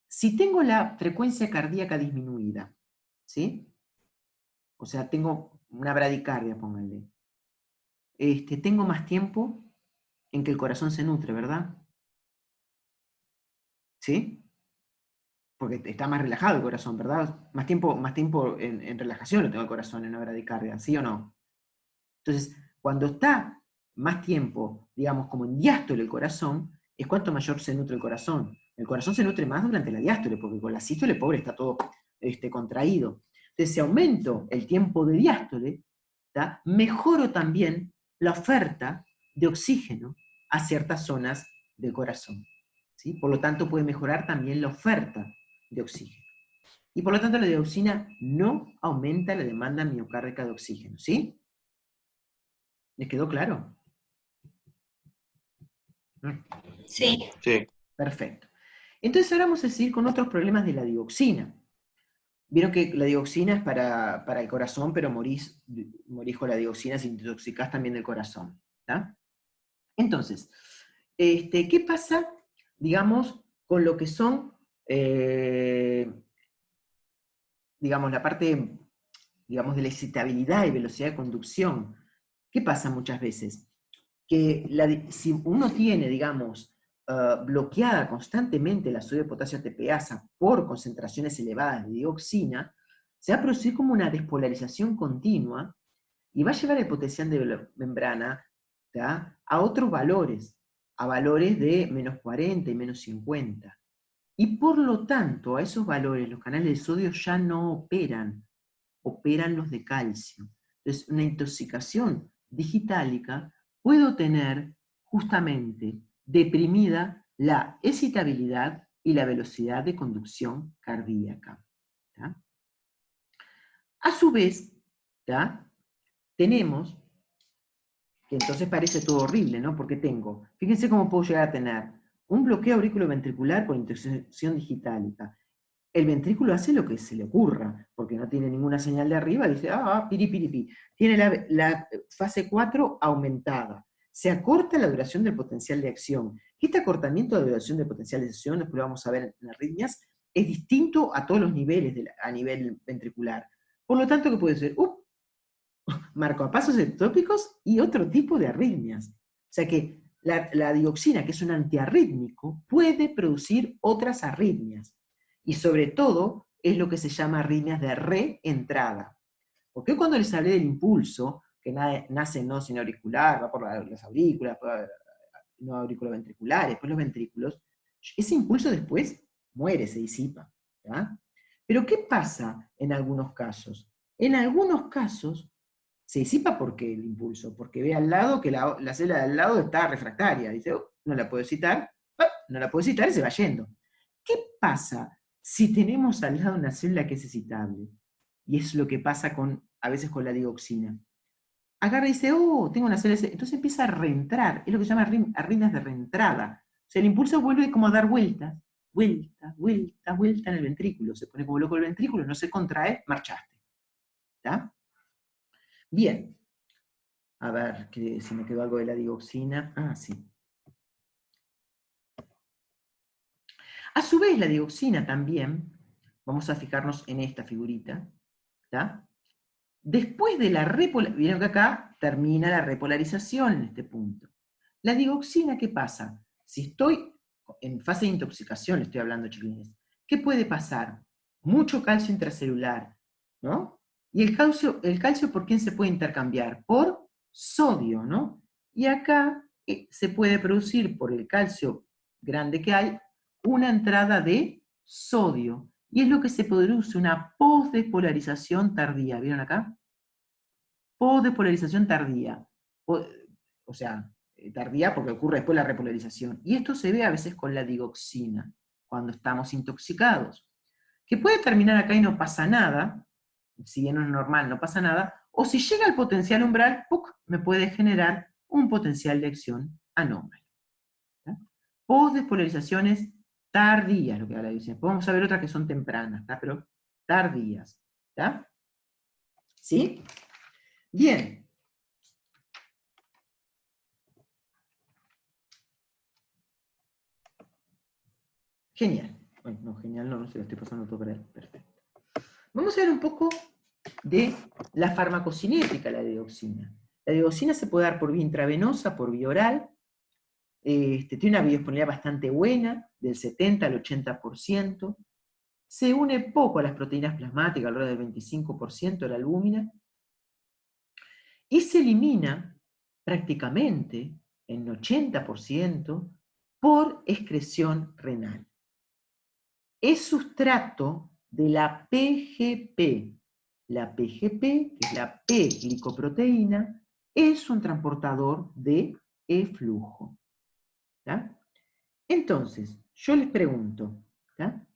si tengo la frecuencia cardíaca disminuida, ¿sí? O sea, tengo una bradicardia, pónganle. Tengo más tiempo en que el corazón se nutre, ¿verdad? ¿Sí? Porque está más relajado el corazón, ¿verdad? Más tiempo en relajación lo tengo el corazón en una bradicardia, ¿sí o no? Entonces, cuando está más tiempo, digamos, como en diástole el corazón, es cuanto mayor se nutre el corazón. El corazón se nutre más durante la diástole, porque con la sístole, pobre, está todo contraído. Entonces, si aumento el tiempo de diástole, ¿tá? Mejoro también la oferta de oxígeno a ciertas zonas del corazón, ¿sí? Por lo tanto, puede mejorar también la oferta de oxígeno. Y por lo tanto, la dioxina no aumenta la demanda miocárdica de oxígeno, ¿sí? ¿Les quedó claro? Sí. Sí. Perfecto. Entonces ahora vamos a seguir con otros problemas de la dioxina. Vieron que la dioxina es para el corazón, pero morís con la dioxina si te intoxicás también del corazón. ¿Tá? Entonces, ¿qué pasa, digamos, con lo que son, digamos, la parte, digamos, de la excitabilidad y velocidad de conducción? ¿Qué pasa muchas veces? Que si uno tiene, digamos, bloqueada constantemente la sodio de potasio ATPasa por concentraciones elevadas de dioxina, se va a producir como una despolarización continua y va a llevar el potencial de la membrana, ¿tá? A otros valores, a valores de menos 40 y menos 50. Y por lo tanto, a esos valores los canales de sodio ya no operan, operan los de calcio. Entonces, una intoxicación digitálica puedo tener justamente deprimida la excitabilidad y la velocidad de conducción cardíaca. ¿Tá? A su vez, ¿tá? Tenemos, que entonces parece todo horrible, ¿no? Porque tengo, fíjense cómo puedo llegar a tener un bloqueo auriculoventricular por intoxicación digitálica. El ventrículo hace lo que se le ocurra, porque no tiene ninguna señal de arriba, dice, piri, piri, piri. Tiene la fase 4 aumentada. Se acorta la duración del potencial de acción. Este acortamiento de duración del potencial de acción, después lo vamos a ver en arritmias, es distinto a todos los niveles, a nivel ventricular. Por lo tanto, ¿qué puede ser? Marcapasos ectópicos y otro tipo de arritmias. O sea que la dioxina, que es un antiarrítmico, puede producir otras arritmias. Y sobre todo, es lo que se llama arritmias de reentrada. Porque cuando les hablé del impulso, que nace no sin auricular, va por las aurículas, no auriculoventriculares, después los ventrículos, ese impulso después muere, se disipa. ¿Ya? Pero ¿qué pasa en algunos casos? En algunos casos se disipa porque el impulso, porque ve al lado que la célula de al lado está refractaria. Dice, no la puedo citar, no la puedo citar y se va yendo. ¿Qué pasa si tenemos al lado una célula que es excitable? Y es lo que pasa a veces con la dioxina. Agarra y dice, tengo una célula, entonces empieza a reentrar, es lo que se llama arritmias de reentrada. O sea, el impulso vuelve como a dar vueltas, vuelta, vuelta, vuelta en el ventrículo, se pone como loco el ventrículo, no se contrae, marchaste. ¿Está? Bien. A ver, que si me quedó algo de la dioxina. Sí. A su vez, la dioxina también, vamos a fijarnos en esta figurita, ¿tá? Después de la repolarización, vieron que acá termina la repolarización en este punto. La digoxina, ¿qué pasa? Si estoy en fase de intoxicación, estoy hablando, chiquilines, ¿qué puede pasar? Mucho calcio intracelular, ¿no? Y el calcio, ¿por quién se puede intercambiar? Por sodio, ¿no? Y acá se puede producir, por el calcio grande que hay, una entrada de sodio. Y es lo que se produce, una posdespolarización tardía. ¿Vieron acá? Posdespolarización tardía. O sea, tardía porque ocurre después la repolarización. Y esto se ve a veces con la digoxina, cuando estamos intoxicados. Que puede terminar acá y no pasa nada, si bien no es normal, no pasa nada, o si llega al potencial umbral, ¡puc!, me puede generar un potencial de acción anómalo. Posdespolarizaciones tardías, lo que da la digoxina. Podemos saber otras que son tempranas, ¿tá? Pero tardías. ¿Tá? ¿Sí? Bien. Genial. Bueno, no, genial no se lo estoy pasando todo para él. Perfecto. Vamos a ver un poco de la farmacocinética, la dioxina. La dioxina se puede dar por vía intravenosa, por vía oral. Tiene una biodisponibilidad bastante buena, del 70 al 80%. Se une poco a las proteínas plasmáticas, alrededor del 25% de la albúmina. Y se elimina prácticamente en 80% por excreción renal. Es sustrato de la PGP. La PGP, que es la P-glicoproteína, es un transportador de eflujo. ¿Tá? Entonces, yo les pregunto, ¿tá?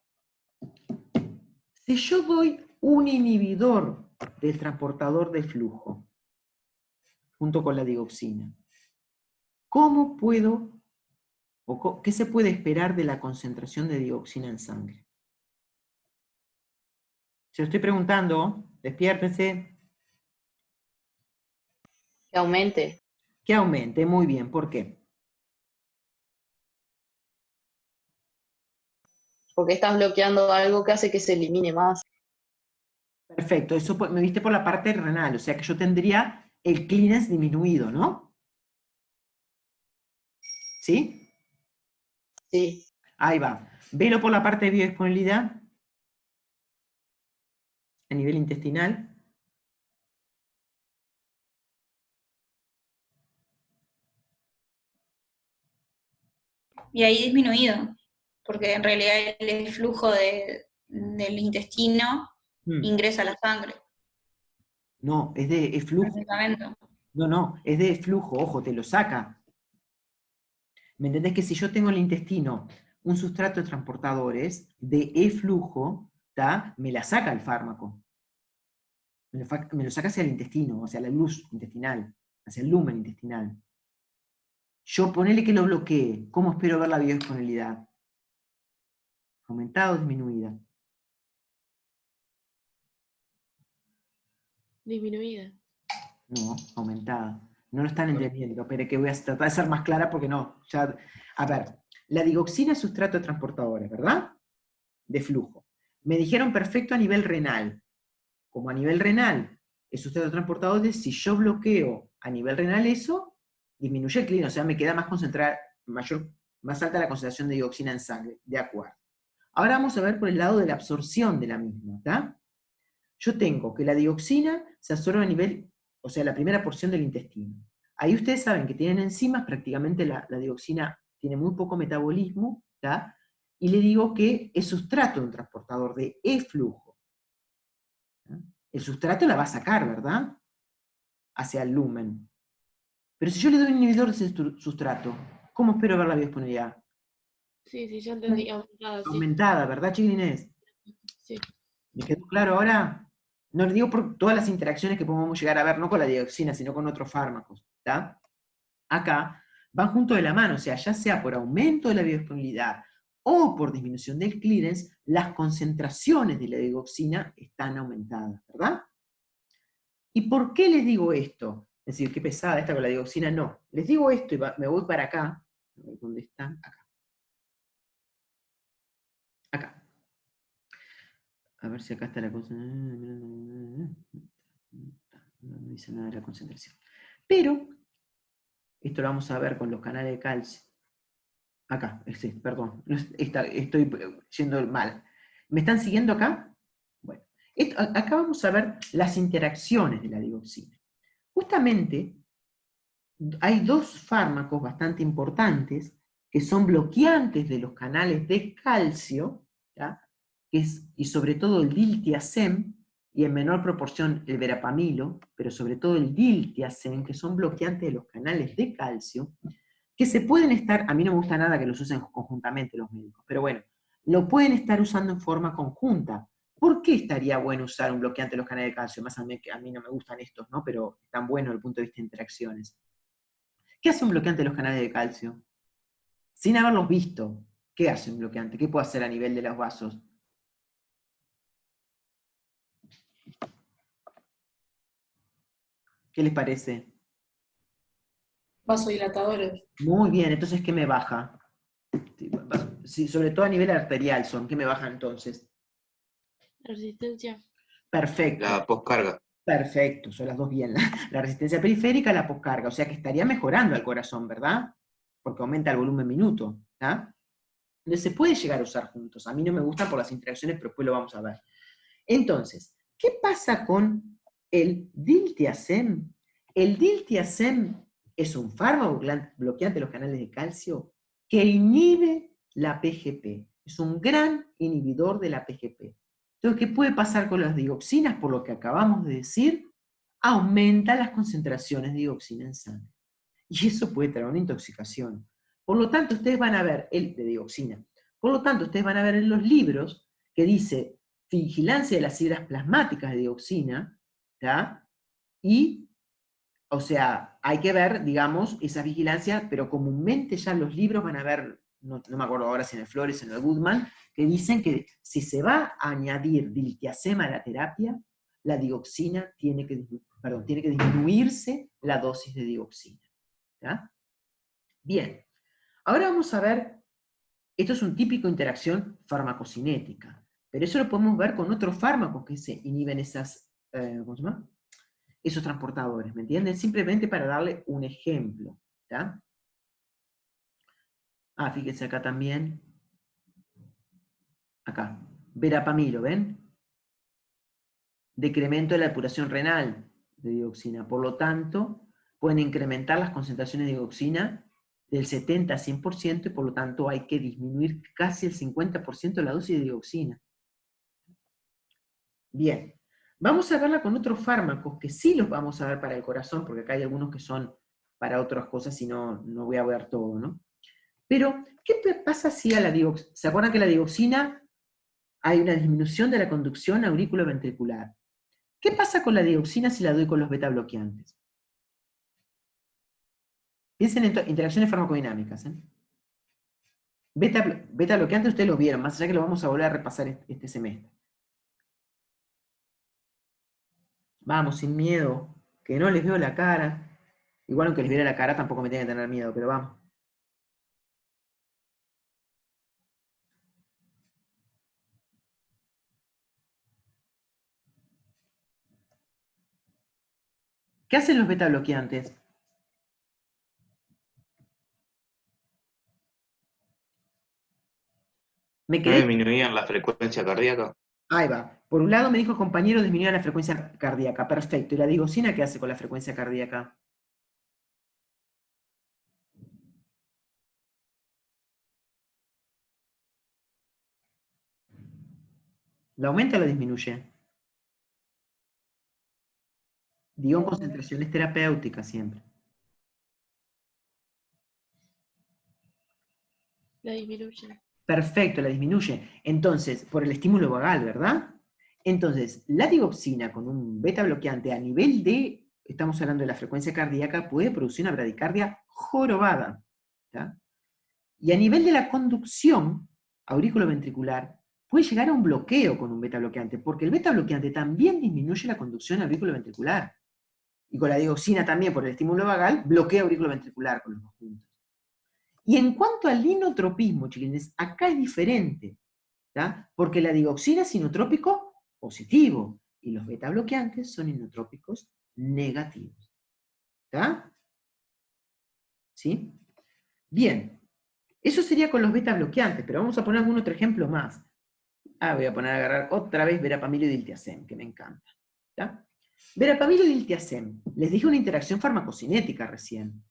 Si yo doy un inhibidor del transportador de flujo, junto con la digoxina, ¿cómo puedo, o qué se puede esperar de la concentración de digoxina en sangre? Se lo estoy preguntando, despiértense. Que aumente. Que aumente, muy bien, ¿por qué? Porque estás bloqueando algo que hace que se elimine más. Perfecto, eso me viste por la parte renal, o sea que yo tendría el clearance disminuido, ¿no? ¿Sí? Sí. Ahí va. Velo por la parte de biodisponibilidad, a nivel intestinal. Y ahí disminuido, porque en realidad el flujo del intestino ingresa a la sangre. No, es flujo. No, es de flujo, ojo, te lo saca. ¿Me entendés que si yo tengo en el intestino un sustrato de transportadores de eflujo, me la saca el fármaco? Me lo saca hacia el intestino, hacia la luz intestinal, hacia el lumen intestinal. Yo ponele que lo bloquee, ¿cómo espero ver la biodisponibilidad? ¿Aumentada o disminuida? Disminuida. No, aumentada. No lo están entendiendo, pero que voy a tratar de ser más clara porque no. Ya, a ver, la digoxina es sustrato de transportadores, ¿verdad? De flujo. Me dijeron perfecto a nivel renal. Como a nivel renal es sustrato de transportadores, si yo bloqueo a nivel renal eso, disminuye el clearance, o sea, me queda más concentrada, más alta la concentración de digoxina en sangre. De acuerdo. Ahora vamos a ver por el lado de la absorción de la misma, ¿está? Yo tengo que la digoxina se absorbe a nivel, o sea, la primera porción del intestino. Ahí ustedes saben que tienen enzimas, prácticamente la digoxina tiene muy poco metabolismo, ¿tá? Y le digo que es sustrato de un transportador de eflujo. ¿Tá? El sustrato la va a sacar, ¿verdad? Hacia el lumen. Pero si yo le doy un inhibidor de ese sustrato, ¿cómo espero ver la biodisponibilidad? Sí, ya entendí. Aumentada, sí. Aumentada, ¿verdad, chiquilines? Sí. ¿Me quedó claro ahora? No les digo por todas las interacciones que podemos llegar a ver, no con la dioxina, sino con otros fármacos. ¿Está? Acá van junto de la mano, o sea, ya sea por aumento de la biodisponibilidad o por disminución del clearance, las concentraciones de la digoxina están aumentadas, ¿verdad? ¿Y por qué les digo esto? Es decir, qué pesada esta con la digoxina, no. Les digo esto y me voy para acá. ¿Dónde están? Acá. Acá. A ver si acá está la cosa. dice nada de la concentración. Pero, esto lo vamos a ver con los canales de calcio. Acá, perdón, estoy yendo mal. ¿Me están siguiendo acá? Bueno, acá vamos a ver las interacciones de la digoxina. Justamente, hay dos fármacos bastante importantes que son bloqueantes de los canales de calcio, ¿ya? Y sobre todo el diltiazem, y en menor proporción el verapamilo, pero sobre todo el diltiazem, que son bloqueantes de los canales de calcio, que se pueden estar, a mí no me gusta nada que los usen conjuntamente los médicos, pero bueno, lo pueden estar usando en forma conjunta. ¿Por qué estaría bueno usar un bloqueante de los canales de calcio? Más a mí no me gustan estos, ¿no? Pero están buenos desde el punto de vista de interacciones. ¿Qué hace un bloqueante de los canales de calcio? Sin haberlos visto, ¿qué hace un bloqueante? ¿Qué puede hacer a nivel de los vasos? ¿Qué les parece? Vasodilatadores. Muy bien, entonces, ¿qué me baja? Sí, sobre todo a nivel arterial son, ¿qué me baja entonces? Resistencia. Perfecto. La poscarga. Perfecto, son las dos bien. La resistencia periférica, la poscarga, o sea que estaría mejorando al corazón, ¿verdad? Porque aumenta el volumen minuto, ¿ah? Entonces se puede llegar a usar juntos. A mí no me gustan por las interacciones, pero después lo vamos a ver. Entonces, ¿qué pasa con el diltiazem? El diltiazem es un fármaco bloqueante de los canales de calcio que inhibe la PGP. Es un gran inhibidor de la PGP. Entonces, ¿qué puede pasar con las dioxinas? Por lo que acabamos de decir, aumenta las concentraciones de dioxina en sangre. Y eso puede traer una intoxicación. Por lo tanto, ustedes van a ver, de dioxina, por lo tanto, ustedes van a ver en los libros que dice vigilancia de las fibras plasmáticas de dioxina, ¿tá? Y, o sea, hay que ver, digamos, esa vigilancia, pero comúnmente ya los libros van a ver, no me acuerdo ahora si en el Flores o en el Goodman, que dicen que si se va a añadir diltiazem a la terapia, la dioxina tiene que disminuirse la dosis de dioxina. ¿Tá? Bien, ahora vamos a ver, esto es un típico interacción farmacocinética, pero eso lo podemos ver con otros fármacos que se inhiben ¿cómo se llama? Esos transportadores, ¿me entienden? Simplemente para darle un ejemplo. ¿Tá? Fíjense acá también. Acá, verapamilo, ¿ven? Decremento de la depuración renal de dioxina. Por lo tanto, pueden incrementar las concentraciones de dioxina del 70 a 100%, y por lo tanto hay que disminuir casi el 50% la dosis de dioxina. Bien, vamos a verla con otros fármacos, que sí los vamos a ver para el corazón, porque acá hay algunos que son para otras cosas y no voy a ver todo, ¿no? Pero, ¿qué pasa si a la dioxina? ¿Se acuerdan que la dioxina hay una disminución de la conducción aurículo-ventricular? ¿Qué pasa con la dioxina si la doy con los beta bloqueantes? Piensen en interacciones farmacodinámicas. Beta bloqueantes ustedes lo vieron, más allá que lo vamos a volver a repasar este semestre. Vamos, sin miedo, que no les veo la cara. Igual aunque les viera la cara tampoco me tienen que tener miedo, pero vamos. ¿Qué hacen los beta bloqueantes? Me ¿No quedé... disminuían la frecuencia cardíaca? Ahí va. Por un lado me dijo el compañero disminuir la frecuencia cardíaca. Perfecto. ¿Y la digoxina qué hace con la frecuencia cardíaca? ¿La aumenta o la disminuye? Digo en concentraciones terapéuticas siempre. La disminuye. Perfecto, la disminuye. Entonces, por el estímulo vagal, ¿verdad? Entonces, la digoxina con un beta bloqueante a nivel de, estamos hablando de la frecuencia cardíaca, puede producir una bradicardia jorobada. ¿Tá? Y a nivel de la conducción aurículo-ventricular, puede llegar a un bloqueo con un beta bloqueante, porque el beta bloqueante también disminuye la conducción aurículo-ventricular. Y con la digoxina también, por el estímulo vagal, bloquea aurículo-ventricular con los dos juntos. Y en cuanto al inotropismo, chiquilines, acá es diferente, ¿tá? Porque la digoxina es inotrópico positivo, Y los beta bloqueantes son inotrópicos negativos. ¿Está? ¿Sí? Bien. Eso sería con los beta bloqueantes, pero vamos a poner algún otro ejemplo más. Voy a poner a agarrar otra vez verapamil y diltiazem, que me encanta. ¿Está? Verapamil y diltiazem. Les dije una interacción farmacocinética recién,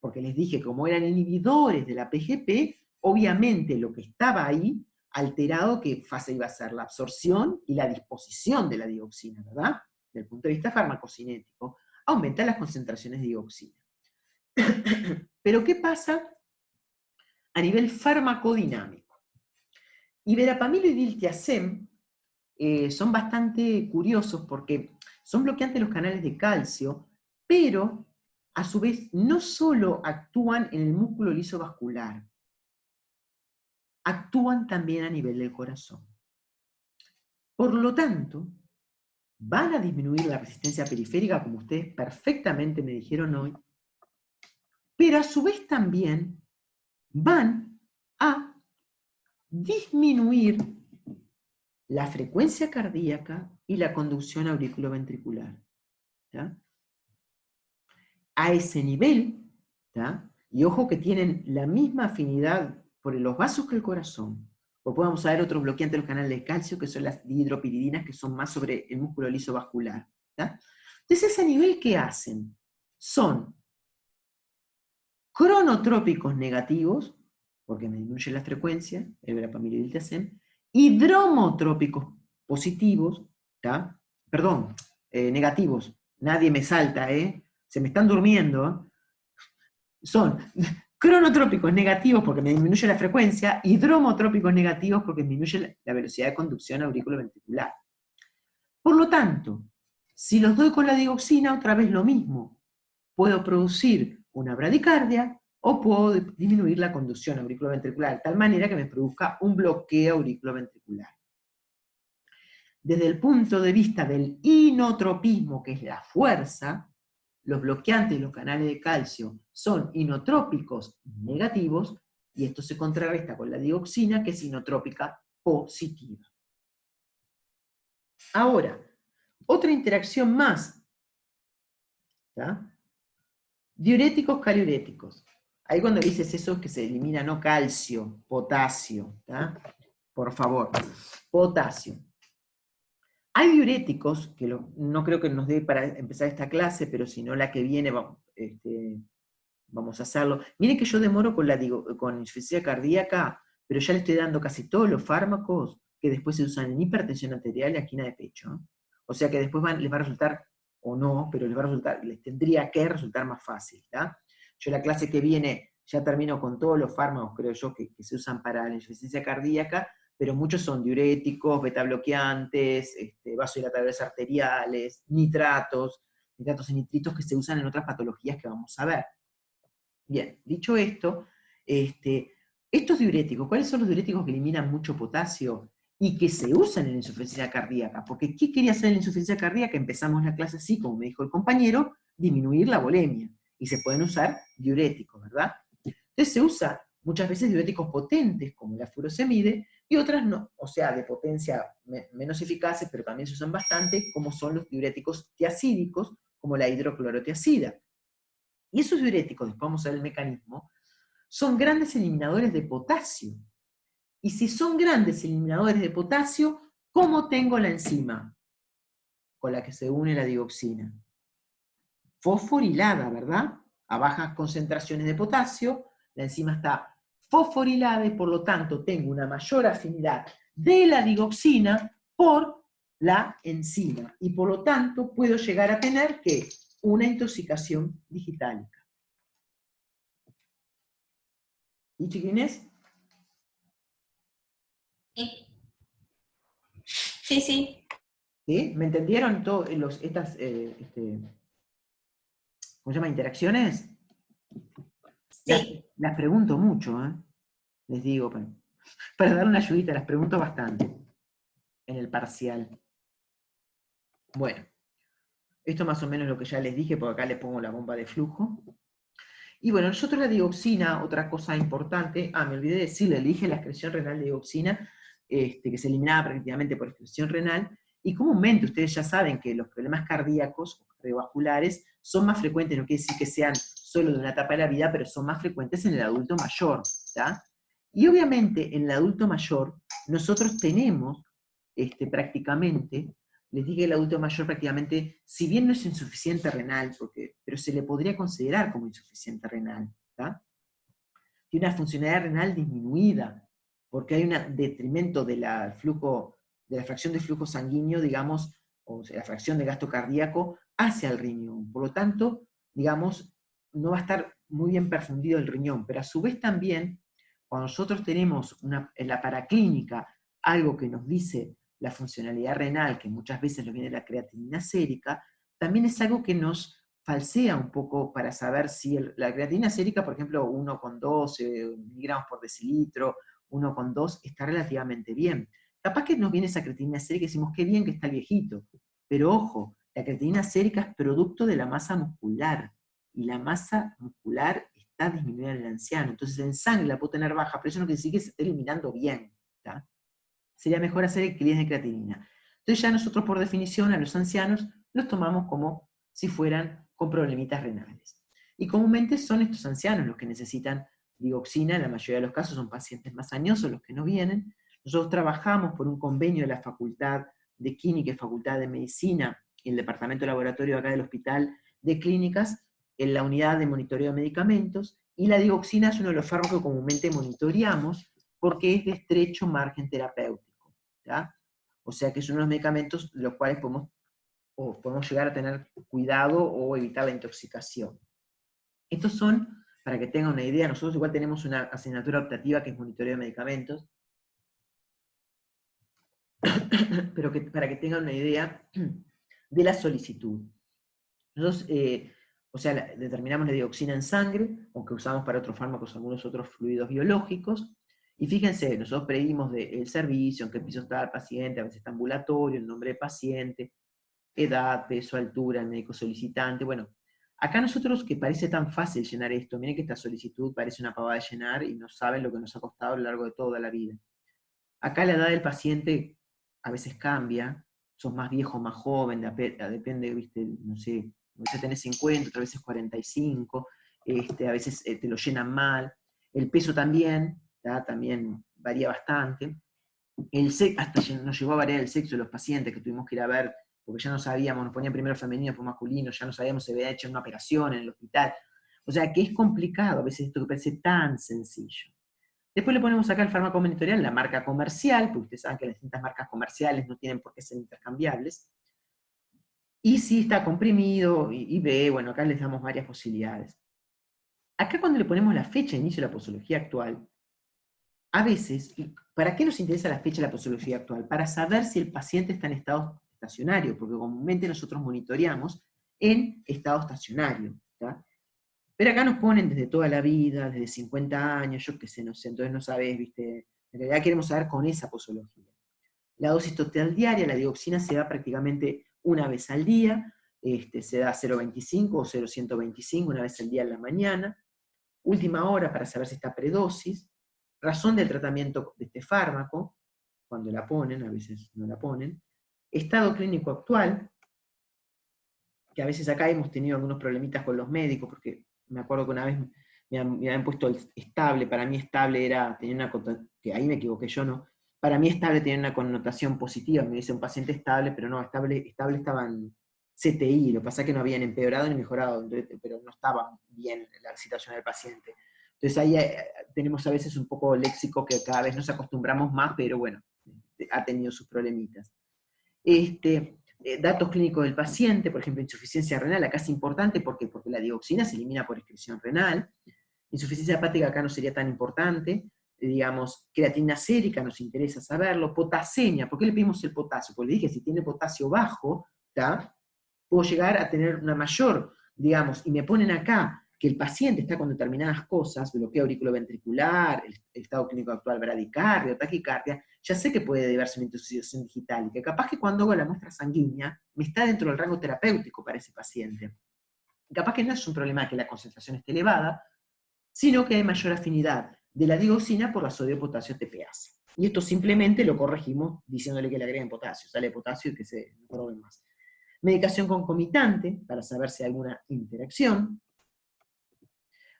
porque les dije como eran inhibidores de la PGP, obviamente lo que estaba ahí, alterado qué fase iba a ser, la absorción y la disposición de la dioxina, ¿verdad? Desde el punto de vista farmacocinético, aumenta las concentraciones de dioxina. Pero ¿qué pasa a nivel farmacodinámico? Y verapamil y diltiazem son bastante curiosos porque son bloqueantes de los canales de calcio, pero a su vez no solo actúan en el músculo liso vascular, actúan también a nivel del corazón. Por lo tanto, van a disminuir la resistencia periférica, como ustedes perfectamente me dijeron hoy, pero a su vez también van a disminuir la frecuencia cardíaca y la conducción auriculoventricular. ¿Tá? A ese nivel, ¿tá? Y ojo que tienen la misma afinidad por los vasos que el corazón. O podemos ver otros bloqueantes de los canales de calcio, que son las dihidropiridinas, que son más sobre el músculo liso vascular. ¿Tá? Entonces, ese nivel, ¿qué hacen? Son cronotrópicos negativos, porque me disminuye la frecuencia, el verapamil y el diltiazem, y dromotrópicos positivos, ¿tá? Perdón, negativos, nadie me salta, se me están durmiendo, son cronotrópicos negativos porque me disminuye la frecuencia, y dromotrópicos negativos porque me disminuye la velocidad de conducción auriculoventricular. Por lo tanto, si los doy con la digoxina, otra vez lo mismo, puedo producir una bradicardia, o puedo disminuir la conducción auriculoventricular, de tal manera que me produzca un bloqueo auriculoventricular. Desde el punto de vista del inotropismo, que es la fuerza, los bloqueantes de los canales de calcio son inotrópicos negativos, y esto se contrarresta con la dioxina, que es inotrópica positiva. Ahora, otra interacción más. ¿Tá? Diuréticos caliuréticos. Ahí cuando dices eso es que se elimina no calcio, potasio. ¿Tá? Por favor, potasio. Hay diuréticos, que no creo que nos dé para empezar esta clase, pero si no la que viene vamos a hacerlo. Miren que yo demoro con insuficiencia cardíaca, pero ya le estoy dando casi todos los fármacos que después se usan en hipertensión arterial y angina de pecho. O sea que después les va a resultar, o no, pero les tendría que resultar más fácil. ¿Tá? Yo la clase que viene ya termino con todos los fármacos, creo yo, que se usan para la insuficiencia cardíaca, pero muchos son diuréticos, betabloqueantes, vasodilatadores arteriales, nitratos y nitritos que se usan en otras patologías que vamos a ver. Bien, dicho esto, estos diuréticos, ¿cuáles son los diuréticos que eliminan mucho potasio y que se usan en la insuficiencia cardíaca? Porque ¿qué quería hacer en la insuficiencia cardíaca? Empezamos la clase así, como me dijo el compañero, disminuir la volemia. Y se pueden usar diuréticos, ¿verdad? Entonces se usa muchas veces diuréticos potentes, como la furosemide, y otras no, o sea, de potencia menos eficaces, pero también se usan bastante, como son los diuréticos tiacídicos, como la hidroclorotiacida. Y esos diuréticos, después vamos a ver el mecanismo, son grandes eliminadores de potasio. Y si son grandes eliminadores de potasio, ¿cómo tengo la enzima con la que se une la dioxina? Fosforilada, ¿verdad? A bajas concentraciones de potasio, la enzima está fosforilada y por lo tanto tengo una mayor afinidad de la digoxina por la enzima. Y por lo tanto puedo llegar a tener ¿qué? Una intoxicación digitálica. ¿Y chiquines? Sí. Sí, sí. ¿Sí? ¿Me entendieron estas ¿cómo se llama? ¿Interacciones? Sí. Las pregunto mucho, les digo, para dar una ayudita, las pregunto bastante en el parcial. Bueno, esto más o menos lo que ya les dije, porque acá les pongo la bomba de flujo. Y bueno, nosotros la dioxina, otra cosa importante, me olvidé decirle, le dije la excreción renal de dioxina, que se eliminaba prácticamente por excreción renal, Y comúnmente ustedes ya saben que los problemas cardíacos o cardiovasculares son más frecuentes, no quiere decir que sean solo de una etapa de la vida, pero son más frecuentes en el adulto mayor, ¿tá? Y obviamente en el adulto mayor nosotros tenemos prácticamente, les dije el adulto mayor prácticamente, si bien no es insuficiente renal, pero se le podría considerar como insuficiente renal, ¿tá? Tiene una funcionalidad renal disminuida, porque hay un detrimento de la fracción de flujo sanguíneo, digamos, o sea, la fracción de gasto cardíaco hacia el riñón. Por lo tanto, digamos, no va a estar muy bien perfundido el riñón, pero a su vez también, cuando nosotros tenemos en la paraclínica algo que nos dice la funcionalidad renal, que muchas veces nos viene la creatinina sérica, también es algo que nos falsea un poco para saber si la creatinina sérica, por ejemplo, 1,12 miligramos por decilitro, 1,2, está relativamente bien. Capaz que nos viene esa creatinina sérica y decimos, qué bien que está el viejito. Pero ojo, la creatinina sérica es producto de la masa muscular, y la masa muscular está disminuida en el anciano. Entonces en sangre la puede tener baja, pero eso no quiere decir que se esté eliminando bien, ¿tá? Sería mejor hacer equilibrios de creatinina. Entonces ya nosotros por definición a los ancianos los tomamos como si fueran con problemitas renales. Y comúnmente son estos ancianos los que necesitan digoxina, en la mayoría de los casos son pacientes más añosos los que no vienen. Nosotros trabajamos por un convenio de la Facultad de Química y Facultad de Medicina, y el Departamento de Laboratorio acá del Hospital de Clínicas, en la unidad de monitoreo de medicamentos, y la digoxina es uno de los fármacos que comúnmente monitoreamos porque es de estrecho margen terapéutico, ¿ya? O sea que es uno de los medicamentos de los cuales podemos llegar a tener cuidado o evitar la intoxicación. Estos son, para que tengan una idea, nosotros igual tenemos una asignatura optativa que es monitoreo de medicamentos, pero para que tengan una idea de la solicitud. Nosotros, determinamos la dioxina en sangre, aunque usamos para otros fármacos algunos otros fluidos biológicos, y fíjense, nosotros predimos el servicio, en qué piso está el paciente, a veces está ambulatorio, el nombre del paciente, edad, peso, altura, el médico solicitante. Bueno, acá nosotros, que parece tan fácil llenar esto, miren que esta solicitud parece una pavada de llenar y no saben lo que nos ha costado a lo largo de toda la vida. Acá la edad del paciente a veces cambia, sos más viejo, más joven, depende, viste, no sé, a veces tenés 50, otras veces 45, a veces te lo llenan mal. El peso también, ¿tá? También varía bastante. Hasta nos llegó a variar el sexo de los pacientes que tuvimos que ir a ver, porque ya no sabíamos, nos ponían primero femenino, después masculino, ya no sabíamos si había hecho una operación en el hospital. O sea que es complicado a veces esto que parece tan sencillo. Después le ponemos acá el fármaco monitorial, la marca comercial, porque ustedes saben que las distintas marcas comerciales no tienen por qué ser intercambiables. Y si está comprimido, y B, bueno, acá les damos varias posibilidades. Acá cuando le ponemos la fecha de inicio de la posología actual, a veces, ¿para qué nos interesa la fecha de la posología actual? Para saber si el paciente está en estado estacionario, porque comúnmente nosotros monitoreamos en estado estacionario, ¿tá? Pero acá nos ponen desde toda la vida, desde 50 años, yo qué sé, no sé, entonces no sabés, viste, en realidad queremos saber con esa posología. La dosis total diaria, la dioxina se da prácticamente una vez al día, se da 0,25 o 0,125 una vez al día en la mañana. Última hora para saber si está predosis. Razón del tratamiento de este fármaco, cuando la ponen, a veces no la ponen. Estado clínico actual, que a veces acá hemos tenido algunos problemitas con los médicos, porque me acuerdo que una vez me habían puesto el estable, para mí estable tenía una, que ahí me equivoqué yo, ¿no? Para mí estable tenía una connotación positiva, me dice un paciente estable, pero no, estable estaba en CTI, lo que pasa es que no habían empeorado ni mejorado, pero no estaba bien la situación del paciente. Entonces ahí tenemos a veces un poco léxico que cada vez nos acostumbramos más, pero bueno, ha tenido sus problemitas. Datos clínicos del paciente, por ejemplo, insuficiencia renal, acá es importante porque la dioxina se elimina por excreción renal. Insuficiencia hepática acá no sería tan importante. Digamos, creatinina sérica, nos interesa saberlo. Potasemia, ¿por qué le pedimos el potasio? Porque le dije, si tiene potasio bajo, ¿tá? Puedo llegar a tener una mayor, digamos, y me ponen acá que el paciente está con determinadas cosas, bloqueo auriculoventricular, el estado clínico actual, bradicardia, taquicardia, ya sé que puede deberse a una intoxicación digital, y que capaz que cuando hago la muestra sanguínea, me está dentro del rango terapéutico para ese paciente. Capaz que no es un problema de que la concentración esté elevada, sino que hay mayor afinidad de la digoxina por la sodio-potasio TPasa. Y esto simplemente lo corregimos diciéndole que le agreguen potasio, sale potasio y que se proben más. Medicación concomitante, para saber si hay alguna interacción.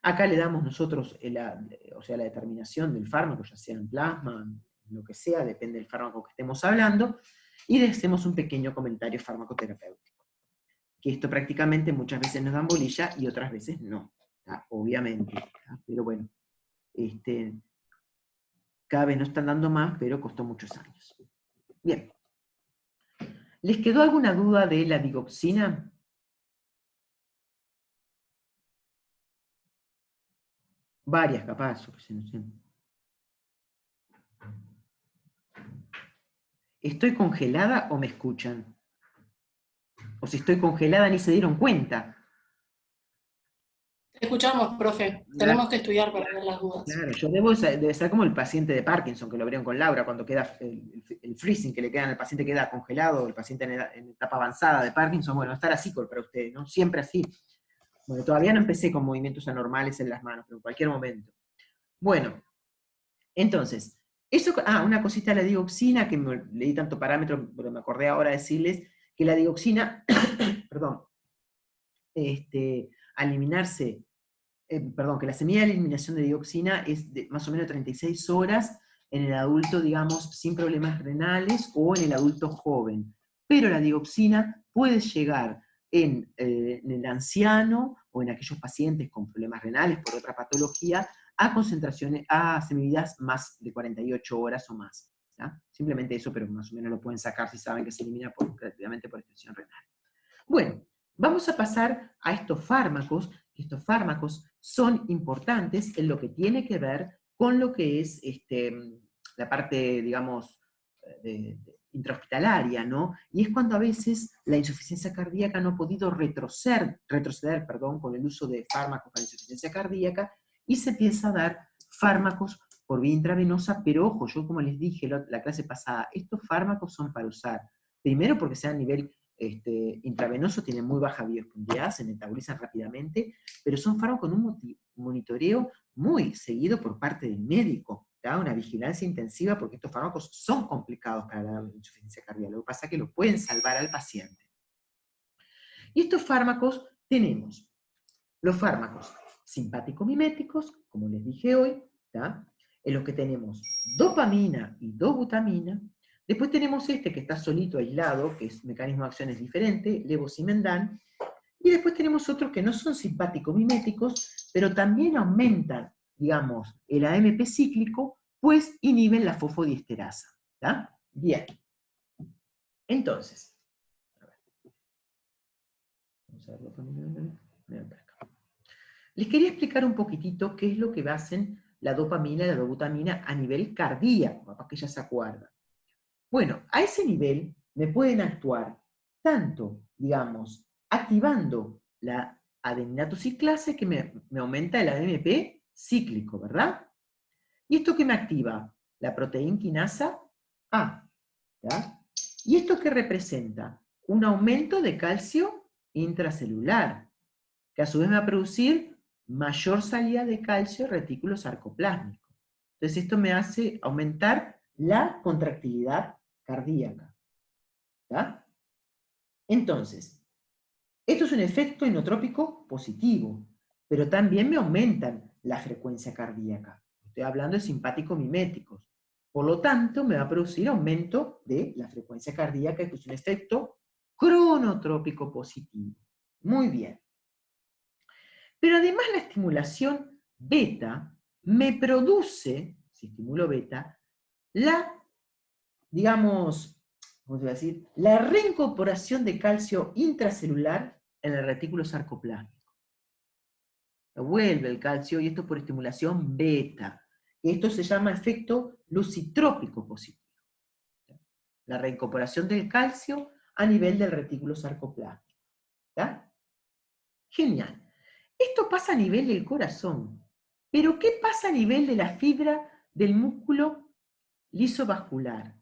Acá le damos nosotros la determinación del fármaco, ya sea en plasma, lo que sea, depende del fármaco que estemos hablando, y le hacemos un pequeño comentario farmacoterapéutico. Que esto prácticamente muchas veces nos dan bolilla y otras veces no, ¿tá? Obviamente, ¿tá? Pero bueno, cada vez nos están dando más, pero costó muchos años. Bien. ¿Les quedó alguna duda de la digoxina? Varias, capaz, no sé. ¿Estoy congelada o me escuchan? O si estoy congelada ni se dieron cuenta. Te escuchamos, profe. Tenemos que estudiar para ver las dudas. Claro, yo debe ser como el paciente de Parkinson, que lo vieron con Laura, cuando queda el freezing que le queda, el paciente queda congelado, el paciente en etapa avanzada de Parkinson, bueno, estar así para ustedes, ¿no? Siempre así. Bueno, todavía no empecé con movimientos anormales en las manos, pero en cualquier momento. Bueno, entonces, eso, una cosita de la digoxina, que le di tanto parámetro, pero me acordé ahora decirles que la digoxina, perdón, al eliminarse, que la semilla de eliminación de dioxina es de más o menos 36 horas en el adulto, digamos, sin problemas renales o en el adulto joven. Pero la dioxina puede llegar en el anciano o en aquellos pacientes con problemas renales por otra patología a concentraciones, a semividas más de 48 horas o más. ¿Ya? Simplemente eso, pero más o menos lo pueden sacar si saben que se elimina prácticamente por extensión renal. Bueno, vamos a pasar a estos fármacos. Estos fármacos son importantes en lo que tiene que ver con lo que es la parte, digamos, intrahospitalaria, ¿no? Y es cuando a veces la insuficiencia cardíaca no ha podido retroceder, con el uso de fármacos para insuficiencia cardíaca, y se empieza a dar fármacos por vía intravenosa, pero ojo, yo como les dije la clase pasada, estos fármacos son para usar, primero porque sea a nivel intravenoso, tienen muy baja biodisponibilidad, se metabolizan rápidamente, pero son fármacos con un monitoreo muy seguido por parte del médico, ¿tá? Una vigilancia intensiva, porque estos fármacos son complicados para la insuficiencia cardíaca, lo que pasa es que los pueden salvar al paciente. Y estos fármacos tenemos los fármacos simpático-miméticos, como les dije hoy, ¿tá? En los que tenemos dopamina y dobutamina. Después tenemos que está solito, aislado, que es mecanismo de acción es diferente, levosimendan. Y después tenemos otros que no son simpático-miméticos, pero también aumentan, digamos, el AMP cíclico, pues inhiben la fosfodiesterasa. ¿Tá? Bien. Entonces, a ver. Vamos a ver dopamina. Les quería explicar un poquitito qué es lo que hacen la dopamina y la dobutamina a nivel cardíaco, para que ya se acuerdan. Bueno, a ese nivel me pueden actuar tanto, digamos, activando la adeninatociclasa, que me aumenta el AMP cíclico, ¿verdad? ¿Y esto qué me activa? La proteína quinasa A, ¿ya? ¿Y esto qué representa? Un aumento de calcio intracelular, que a su vez me va a producir mayor salida de calcio al retículo sarcoplásmico. Entonces esto me hace aumentar la contractilidad cardíaca. ¿Tá? Entonces, esto es un efecto inotrópico positivo, pero también me aumentan la frecuencia cardíaca. Estoy hablando de simpático-miméticos. Por lo tanto, me va a producir aumento de la frecuencia cardíaca, que es un efecto cronotrópico positivo. Muy bien. Pero además la estimulación beta me produce, si estimulo beta, digamos, ¿cómo se va a decir? La reincorporación de calcio intracelular en el retículo sarcoplásmico. Vuelve el calcio, y esto por estimulación beta. Esto se llama efecto lucitrópico positivo. La reincorporación del calcio a nivel del retículo sarcoplásmico. ¿Tá? Genial. Esto pasa a nivel del corazón. Pero ¿qué pasa a nivel de la fibra del músculo lisovascular?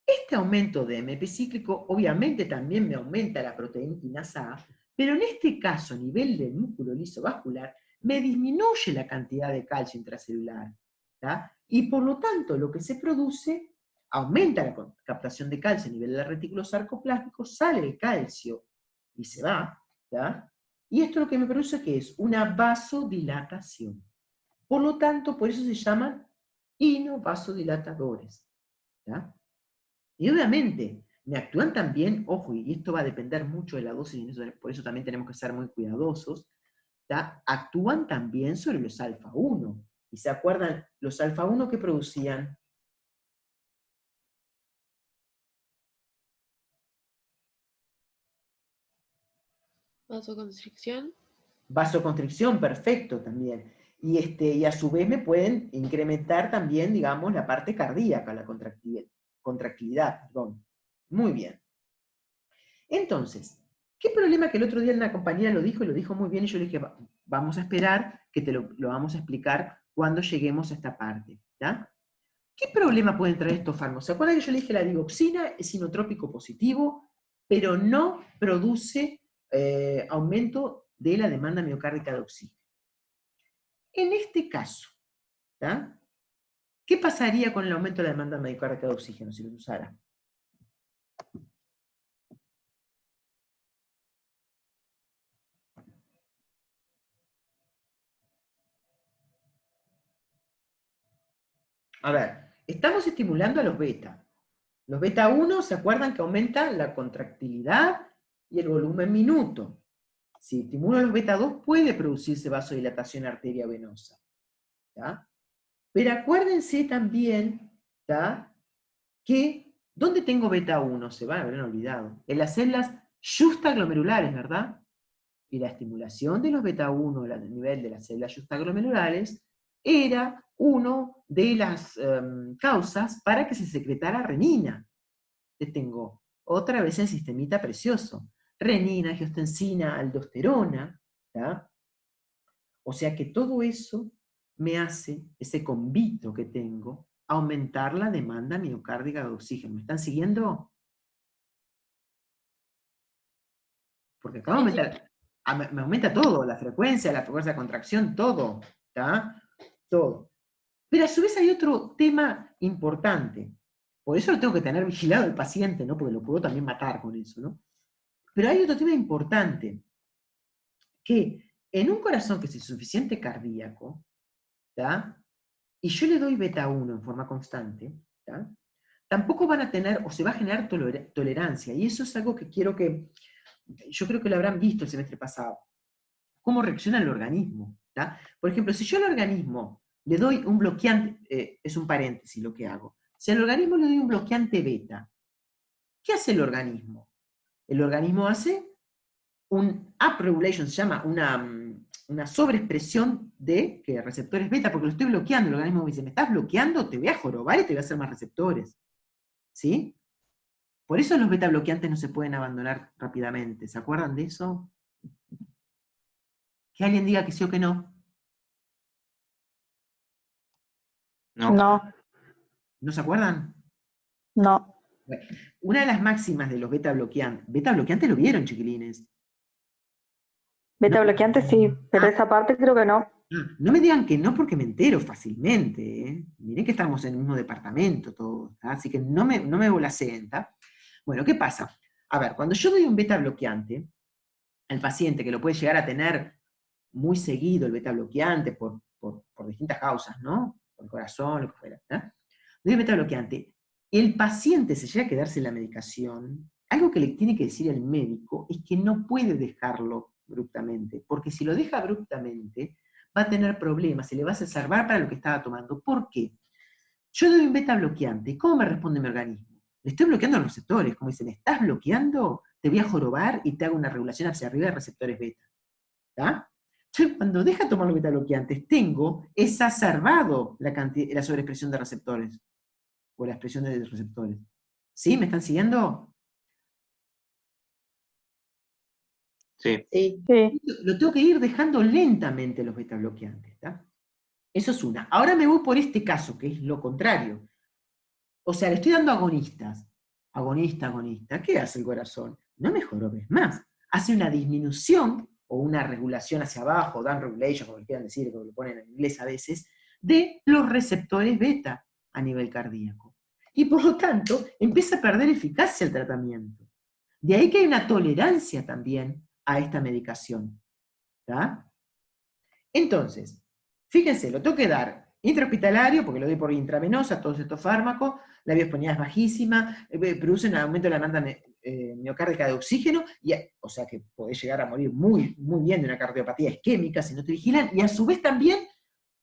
Este aumento de AMP cíclico obviamente también me aumenta la proteína quinasa A, pero en este caso a nivel del músculo lisovascular me disminuye la cantidad de calcio intracelular. ¿tá? Y por lo tanto, lo que se produce, aumenta la captación de calcio a nivel del retículo sarcoplásmico, sale el calcio y se va, ¿tá? Y esto lo que me produce que es una vasodilatación. Por lo tanto, por eso se llaman inovasodilatadores, ¿tá? Y obviamente, me actúan también, ojo, y esto va a depender mucho de la dosis, y por eso también tenemos que ser muy cuidadosos, ¿tá? Actúan también sobre los alfa-1. ¿Y se acuerdan los alfa-1 que producían? Vasoconstricción. Vasoconstricción, perfecto también. Y a su vez me pueden incrementar también, digamos, la parte cardíaca, la contractilidad, perdón. Muy bien. Entonces, ¿qué problema que el otro día una compañera lo dijo y lo dijo muy bien y yo le dije, vamos a esperar que te lo vamos a explicar cuando lleguemos a esta parte, ¿ya? ¿Qué problema pueden traer estos fármacos? ¿Se acuerdan que yo le dije la digoxina es inotrópico positivo, pero no produce aumento de la demanda miocárdica de oxígeno? En este caso, ¿tá? ¿Qué pasaría con el aumento de la demanda miocárdica de oxígeno si lo usara? A ver, estamos estimulando a los beta. Los beta 1, ¿se acuerdan que aumentan la contractilidad y el volumen minuto? Si estimulo a los beta 2, puede producirse vasodilatación arteriovenosa. ¿Tá? Pero acuérdense también, ¿tá? Que, ¿dónde tengo beta 1? Se van a haber olvidado. En las células justaglomerulares, ¿verdad? Y la estimulación de los beta 1 a nivel de las células justaglomerulares era una de las causas para que se secretara renina. Les tengo otra vez el sistemita precioso. Renina, angiotensina, aldosterona, ¿tá? O sea que todo eso me hace, ese combito que tengo, aumentar la demanda miocárdica de oxígeno. ¿Me están siguiendo? Porque acá me aumenta todo, la frecuencia de contracción, todo, ¿tá? Todo. Pero a su vez hay otro tema importante. Por eso lo tengo que tener vigilado el paciente, ¿no? Porque lo puedo también matar con eso, ¿no? Pero hay otro tema importante, que en un corazón que es insuficiente cardíaco, ¿tá? Y yo le doy beta 1 en forma constante, ¿tá? Tampoco van a tener, o se va a generar tolerancia, y eso es algo que yo creo que lo habrán visto el semestre pasado, cómo reacciona el organismo, ¿tá? Por ejemplo, si yo al organismo le doy un bloqueante, es un paréntesis lo que hago, si al organismo le doy un bloqueante beta, ¿qué hace el organismo? El organismo hace un upregulation, se llama una sobreexpresión de receptores beta, porque lo estoy bloqueando. El organismo me dice, me estás bloqueando, te voy a jorobar y te voy a hacer más receptores. ¿Sí? Por eso los beta bloqueantes no se pueden abandonar rápidamente. ¿Se acuerdan de eso? Que alguien diga que sí o que no. No. No, ¿No se acuerdan? no. Bueno, una de las máximas de los beta bloqueantes lo vieron, chiquilines. Beta No. bloqueante sí, pero esa parte creo que no. No me digan que no porque me entero fácilmente, ¿eh? Miren que estamos en el mismo departamento todos, ¿tá? Así que no me volaseen, ¿tá? Bueno, ¿qué pasa? A ver, cuando yo doy un beta bloqueante al paciente, que lo puede llegar a tener muy seguido el beta bloqueante por distintas causas, ¿no? Por el corazón, lo que fuera, ¿tá? Doy un beta bloqueante, el paciente se llega a quedarse en la medicación, algo que le tiene que decir el médico es que no puede dejarlo abruptamente, porque si lo deja abruptamente, va a tener problemas, se le va a exacerbar para lo que estaba tomando. ¿Por qué? Yo doy un beta bloqueante, ¿cómo me responde mi organismo? Le estoy bloqueando los receptores, como dice, me estás bloqueando, te voy a jorobar y te hago una regulación hacia arriba de receptores beta. ¿Tá? Entonces, cuando deja tomar los beta bloqueantes, tengo exacerbado la sobreexpresión de receptores, o la expresión de receptores. ¿Sí? ¿Me están siguiendo? Sí. Sí. Sí. Lo tengo que ir dejando lentamente los beta bloqueantes, ¿tá? Eso es una. Ahora me voy por este caso, que es lo contrario. O sea, le estoy dando agonistas. Agonista. ¿Qué hace el corazón? No me jorobes más. Hace una disminución o una regulación hacia abajo, down regulation, como quieran decir, como lo ponen en inglés a veces, de los receptores beta a nivel cardíaco. Y por lo tanto, empieza a perder eficacia el tratamiento. De ahí que hay una tolerancia también a esta medicación. ¿Tá? Entonces, fíjense, lo tengo que dar intrahospitalario, porque lo doy por intravenosa, todos estos fármacos, la biosponía es bajísima, producen aumento de la demanda miocárdica de oxígeno, o sea que podés llegar a morir muy, muy bien de una cardiopatía isquémica si no te vigilan, y a su vez también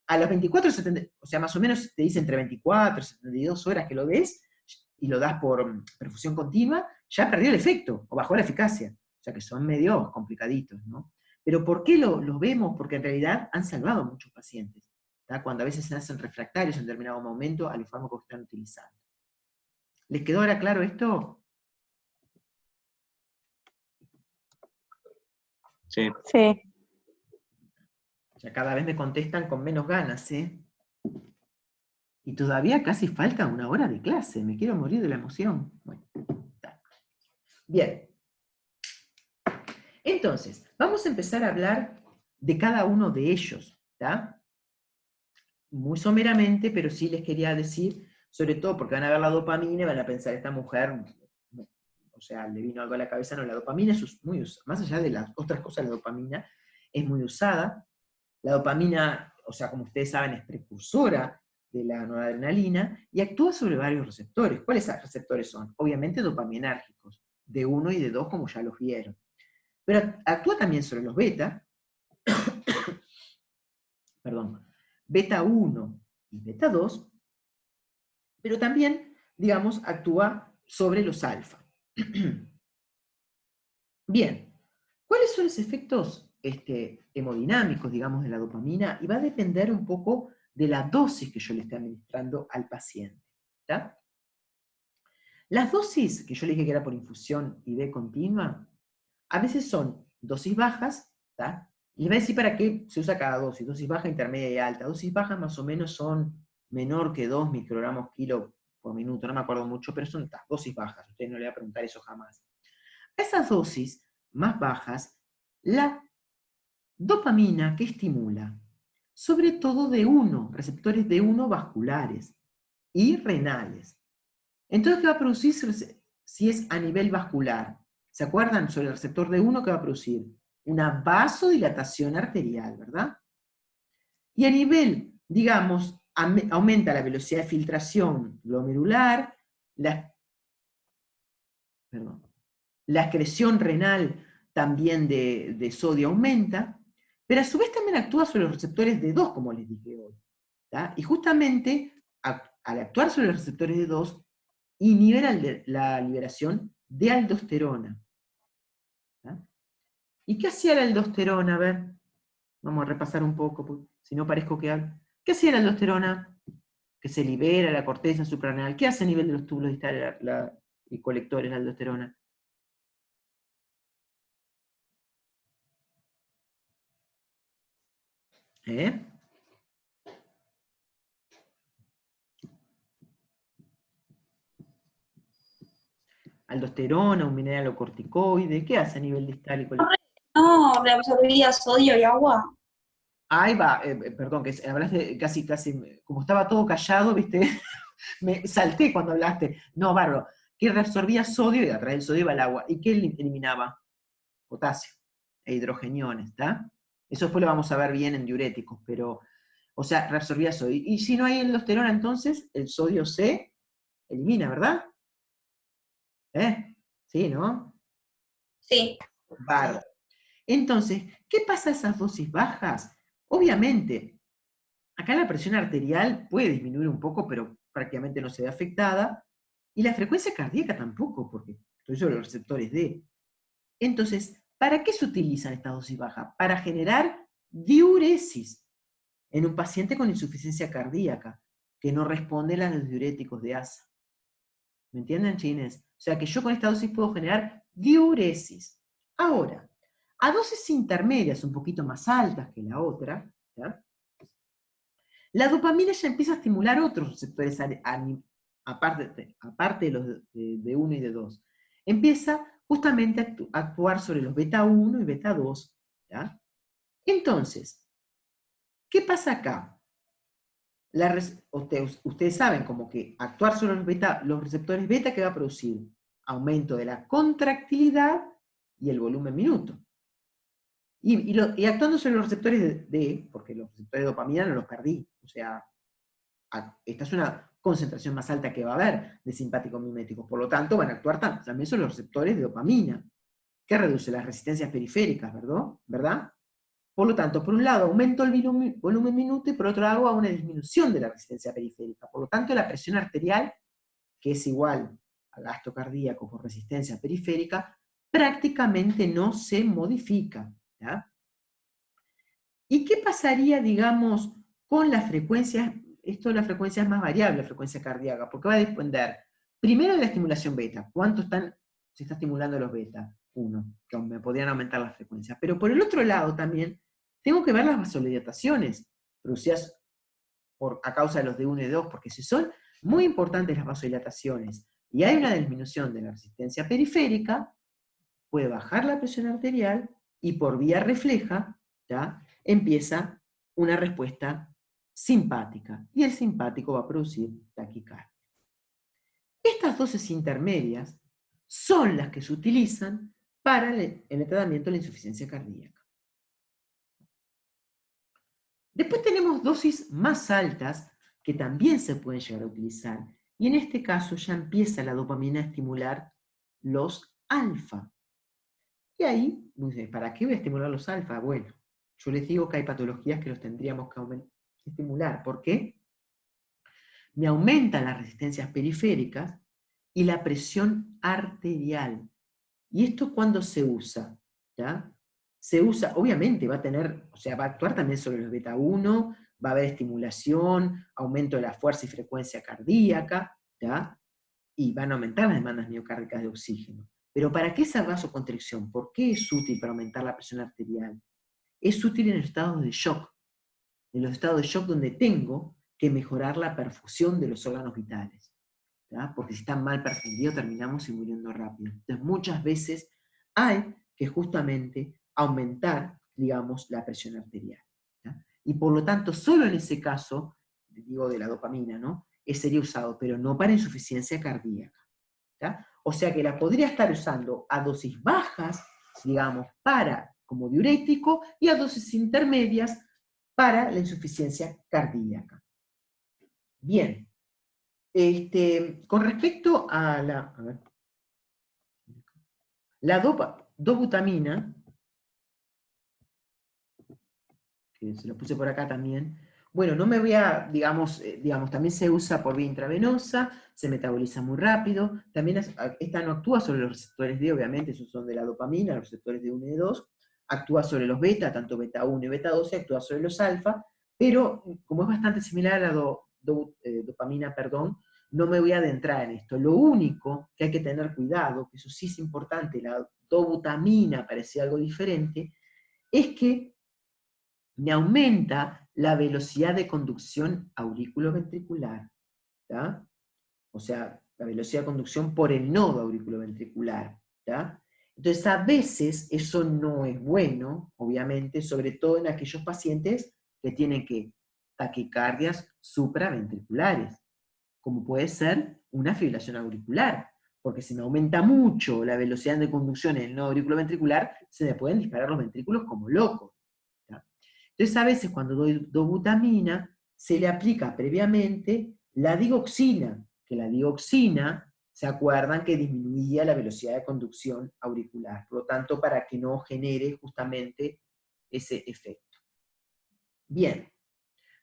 a las 24, 70, o sea, más o menos te dice entre 24 y 72 horas que lo des, y lo das por perfusión continua, ya perdió el efecto, o bajó la eficacia. O sea que son medio complicaditos, ¿no? Pero ¿por qué lo vemos? Porque en realidad han salvado a muchos pacientes, ¿tá? Cuando a veces se hacen refractarios en determinado momento a los fármacos que están utilizando. ¿Les quedó ahora claro esto? Sí. Sí. Ya cada vez me contestan con menos ganas, ¿eh? Y todavía casi falta 1 hora de clase, me quiero morir de la emoción. Bueno, está. Bien. Entonces, vamos a empezar a hablar de cada uno de ellos, ¿tá? Muy someramente, pero sí les quería decir, sobre todo porque van a ver la dopamina y van a pensar, esta mujer, o sea, le vino algo a la cabeza. No, la dopamina es muy usada, más allá de las otras cosas, la dopamina es muy usada. La dopamina, o sea, como ustedes saben, es precursora de la noradrenalina y actúa sobre varios receptores. ¿Cuáles receptores son? Obviamente dopaminérgicos, de 1 y de 2, como ya los vieron. Pero actúa también sobre los beta, perdón, beta 1 y beta 2, pero también, digamos, actúa sobre los alfa. Bien, ¿cuáles son los efectos hemodinámicos, digamos, de la dopamina? Y va a depender un poco de la dosis que yo le esté administrando al paciente, ¿tá? Las dosis, que yo le dije que era por infusión IV continua, a veces son dosis bajas, ¿tá? Y les voy a decir para qué se usa cada dosis baja, intermedia y alta. Dosis bajas más o menos son menor que 2 microgramos kilo por minuto, no me acuerdo mucho, pero son dosis bajas, ustedes no le van a preguntar eso jamás. A esas dosis más bajas, la dopamina que estimula, sobre todo D1, receptores D1 vasculares y renales. Entonces, ¿qué va a producir si es a nivel vascular? ¿Se acuerdan sobre el receptor D1 que va a producir? Una vasodilatación arterial, ¿verdad? Y a nivel, digamos, aumenta la velocidad de filtración glomerular, la excreción renal también de sodio aumenta, pero a su vez también actúa sobre los receptores D2, como les dije hoy. ¿tá? Y justamente, al actuar sobre los receptores D2, inhibe la liberación de aldosterona. ¿tá? ¿Y qué hacía la aldosterona? A ver, vamos a repasar un poco, porque si no parezco que hablo. ¿Qué hacía la aldosterona? Que se libera la corteza suprarrenal. ¿Qué hace a nivel de los túbulos distales y colectores la aldosterona? Aldosterona, un mineralocorticoide, ¿qué hace a nivel distal y colector? No, reabsorbía sodio y agua. Ahí va, perdón, que hablaste casi, como estaba todo callado, ¿viste? Me salté cuando hablaste. No, bárbaro, que reabsorbía sodio y a través del sodio iba el agua. ¿Y qué eliminaba? Potasio e hidrogeniones, ¿está? Eso después lo vamos a ver bien en diuréticos, pero, o sea, reabsorbía sodio. Y si no hay aldosterona, entonces el sodio se elimina, ¿verdad? Sí, ¿no? Sí. Bárbaro. Entonces, ¿qué pasa a esas dosis bajas? Obviamente, acá la presión arterial puede disminuir un poco, pero prácticamente no se ve afectada, y la frecuencia cardíaca tampoco, porque estoy sobre los receptores D. Entonces, ¿para qué se utilizan estas dosis bajas? Para generar diuresis en un paciente con insuficiencia cardíaca, que no responde a los diuréticos de ASA. ¿Me entienden, chines? O sea que yo con esta dosis puedo generar diuresis. Ahora, a dosis intermedias, un poquito más altas que la otra, ¿ya? La dopamina ya empieza a estimular otros receptores, aparte de los de 1 y de 2. Empieza justamente a actuar sobre los beta 1 y beta 2. ¿ya? Entonces, ¿qué pasa acá? ustedes saben como que actuar sobre los receptores beta que va a producir aumento de la contractilidad y el volumen minuto. Y actuando sobre los receptores de, porque los receptores de dopamina no los perdí, o sea, esta es una concentración más alta que va a haber de simpáticos miméticos, por lo tanto van a actuar también sobre los receptores de dopamina, que reduce las resistencias periféricas, ¿verdad? Por lo tanto, por un lado aumento el volumen minuto y por otro lado hago una disminución de la resistencia periférica. Por lo tanto, la presión arterial, que es igual a gasto cardíaco por resistencia periférica, prácticamente no se modifica. ¿Ya? ¿Y qué pasaría, digamos, con las frecuencias? Esto de la frecuencia es más variable, la frecuencia cardíaca, porque va a depender, primero, de la estimulación beta. ¿Cuánto se está estimulando los beta? 1, que me podrían aumentar las frecuencias. Pero por el otro lado también, tengo que ver las vasodilataciones producidas a causa de los D1 y D2, porque si son muy importantes las vasodilataciones y hay una disminución de la resistencia periférica, puede bajar la presión arterial y por vía refleja, ¿ya? Empieza una respuesta simpática, y el simpático va a producir taquicardia. Estas dosis intermedias son las que se utilizan para el tratamiento de la insuficiencia cardíaca. Después tenemos dosis más altas que también se pueden llegar a utilizar, y en este caso ya empieza la dopamina a estimular los alfa. Y ahí, ¿para qué voy a estimular los alfa? Bueno, yo les digo que hay patologías que los tendríamos que estimular. ¿Por qué? Me aumentan las resistencias periféricas y la presión arterial. ¿Y esto cuándo se usa? ¿Ya? Se usa, obviamente, va a actuar también sobre los beta 1, va a haber estimulación, aumento de la fuerza y frecuencia cardíaca, ¿ya? Y van a aumentar las demandas miocárdicas de oxígeno. Pero ¿para qué esa vasoconstricción? ¿Por qué es útil para aumentar la presión arterial? Es útil en los estados de shock. En los estados de shock donde tengo que mejorar la perfusión de los órganos vitales. ¿Ya? Porque si están mal perfundidos terminamos muriendo rápido. Entonces muchas veces hay que justamente aumentar, digamos, la presión arterial. ¿Ya? Y por lo tanto, solo en ese caso, digo de la dopamina, ¿no? Sería usado, pero no para insuficiencia cardíaca. ¿Ya? O sea que la podría estar usando a dosis bajas, digamos, como diurético, y a dosis intermedias para la insuficiencia cardíaca. Bien. Con respecto a la dobutamina, que se lo puse por acá también, bueno, no me voy a, digamos, también se usa por vía intravenosa, se metaboliza muy rápido, también esta no actúa sobre los receptores D, obviamente, esos son de la dopamina, los receptores D1 y D2, actúa sobre los beta, tanto beta 1 y beta 12, actúa sobre los alfa, pero como es bastante similar a la dopamina, no me voy a adentrar en esto. Lo único que hay que tener cuidado, que eso sí es importante, la dobutamina parecía algo diferente, es que me aumenta la velocidad de conducción auriculoventricular, ¿tá? O sea, la velocidad de conducción por el nodo auriculoventricular, ¿tá? Entonces, a veces eso no es bueno, obviamente, sobre todo en aquellos pacientes que tienen taquicardias supraventriculares, como puede ser una fibrilación auricular, porque si me aumenta mucho la velocidad de conducción en el nodo auriculoventricular, se me pueden disparar los ventrículos como locos. ¿Ya? Entonces, a veces cuando doy dobutamina, se le aplica previamente la digoxina, que la digoxina, ¿se acuerdan que disminuía la velocidad de conducción auricular? Por lo tanto, para que no genere justamente ese efecto. Bien.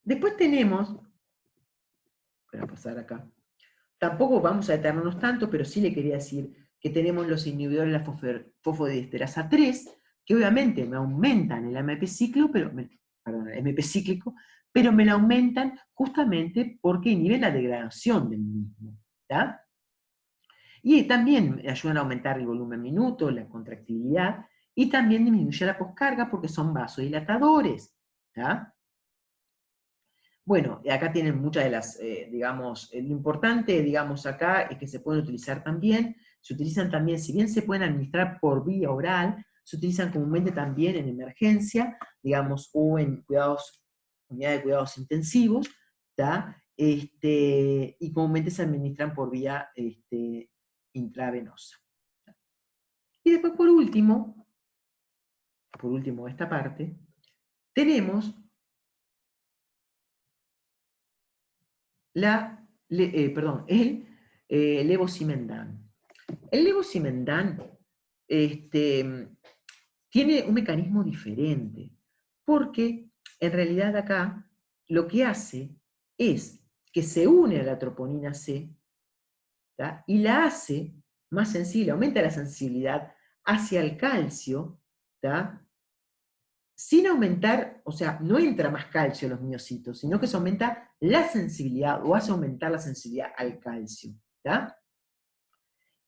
Después tenemos, para pasar acá, tampoco vamos a detenernos tanto, pero sí le quería decir que tenemos los inhibidores de la fosfodiesterasa 3, que obviamente me aumentan el AMP cíclico, pero me lo aumentan justamente porque inhiben la degradación del mismo. ¿Tá? Y también ayudan a aumentar el volumen minuto, la contractibilidad, y también disminuye la poscarga porque son vasodilatadores. ¿Tá? Bueno, acá tienen muchas de las, digamos, lo importante, digamos, acá es que se pueden utilizar también, se utilizan también, si bien se pueden administrar por vía oral, se utilizan comúnmente también en emergencia, digamos, o en unidades de cuidados intensivos, ¿tá? Y comúnmente se administran por vía intravenosa. Y después, por último, esta parte, tenemos el levosimendan. El levosimendan tiene un mecanismo diferente, porque en realidad acá lo que hace es que se une a la troponina C, ¿tá? Y la hace más sensible, aumenta la sensibilidad hacia el calcio, ¿tá? Sin aumentar, o sea, no entra más calcio en los miocitos, sino que se aumenta la sensibilidad, o hace aumentar la sensibilidad al calcio, ¿tá?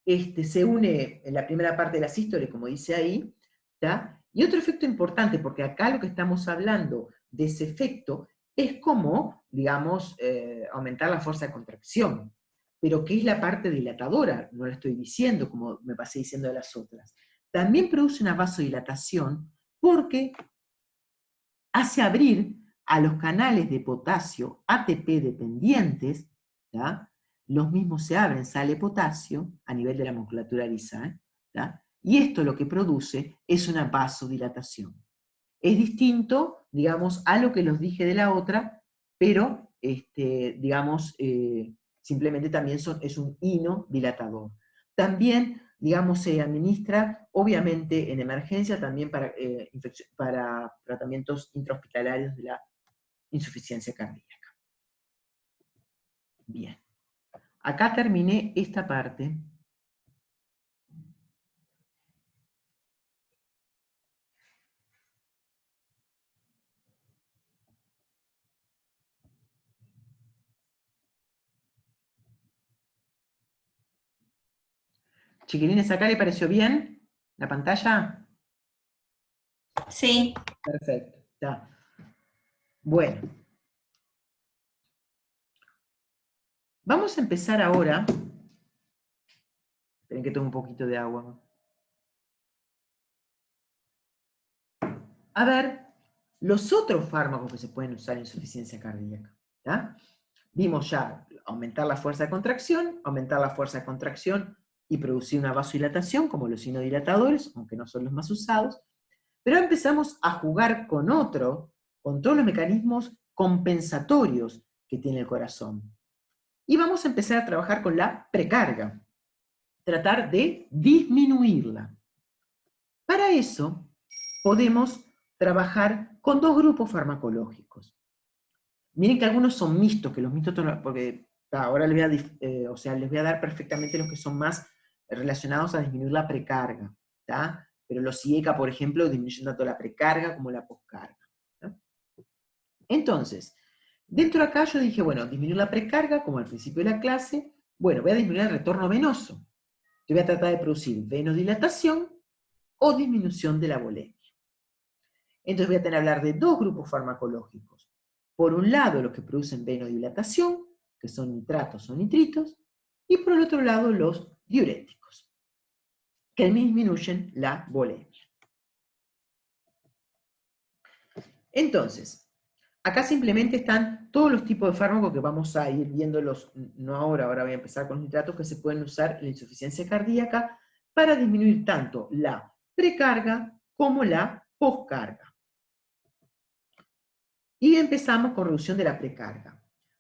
Se une en la primera parte de la sístole, como dice ahí, ¿tá? Y otro efecto importante, porque acá lo que estamos hablando de ese efecto es como, digamos, aumentar la fuerza de contracción, pero que es la parte dilatadora, no la estoy diciendo como me pasé diciendo de las otras. También produce una vasodilatación porque hace abrir a los canales de potasio ATP dependientes, ¿tá? Los mismos se abren, sale potasio a nivel de la musculatura lisa, ¿tá? Y esto lo que produce es una vasodilatación. Es distinto, digamos, a lo que los dije de la otra, pero, digamos, simplemente también es un inodilatador. También, digamos, se administra, obviamente, en emergencia, también para tratamientos intrahospitalarios de la insuficiencia cardíaca. Bien. Acá terminé esta parte. Chiquilines, ¿acá le pareció bien la pantalla? Sí. Perfecto, está. Bueno. Vamos a empezar ahora. Esperen que tome un poquito de agua. A ver, los otros fármacos que se pueden usar en insuficiencia cardíaca. ¿Ya? Vimos ya aumentar la fuerza de contracción y producir una vasodilatación, como los inodilatadores, aunque no son los más usados. Pero empezamos a jugar con todos los mecanismos compensatorios que tiene el corazón. Y vamos a empezar a trabajar con la precarga. Tratar de disminuirla. Para eso, podemos trabajar con dos grupos farmacológicos. Miren que algunos son mixtos, que los mixtos, porque ahora les voy a dar perfectamente los que son más relacionados a disminuir la precarga, ¿tá? Pero los IECA, por ejemplo, disminuyen tanto la precarga como la poscarga, ¿tá? Entonces, dentro de acá yo dije, bueno, disminuir la precarga, como al principio de la clase, bueno, voy a disminuir el retorno venoso. Yo voy a tratar de producir venodilatación o disminución de la volemia. Entonces voy a tener que hablar de dos grupos farmacológicos. Por un lado, los que producen venodilatación, que son nitratos o nitritos, y por el otro lado, los diuréticos, que disminuyen la volemia. Entonces, acá simplemente están todos los tipos de fármacos que vamos a ir viéndolos, no ahora voy a empezar con los nitratos que se pueden usar en la insuficiencia cardíaca para disminuir tanto la precarga como la poscarga. Y empezamos con reducción de la precarga.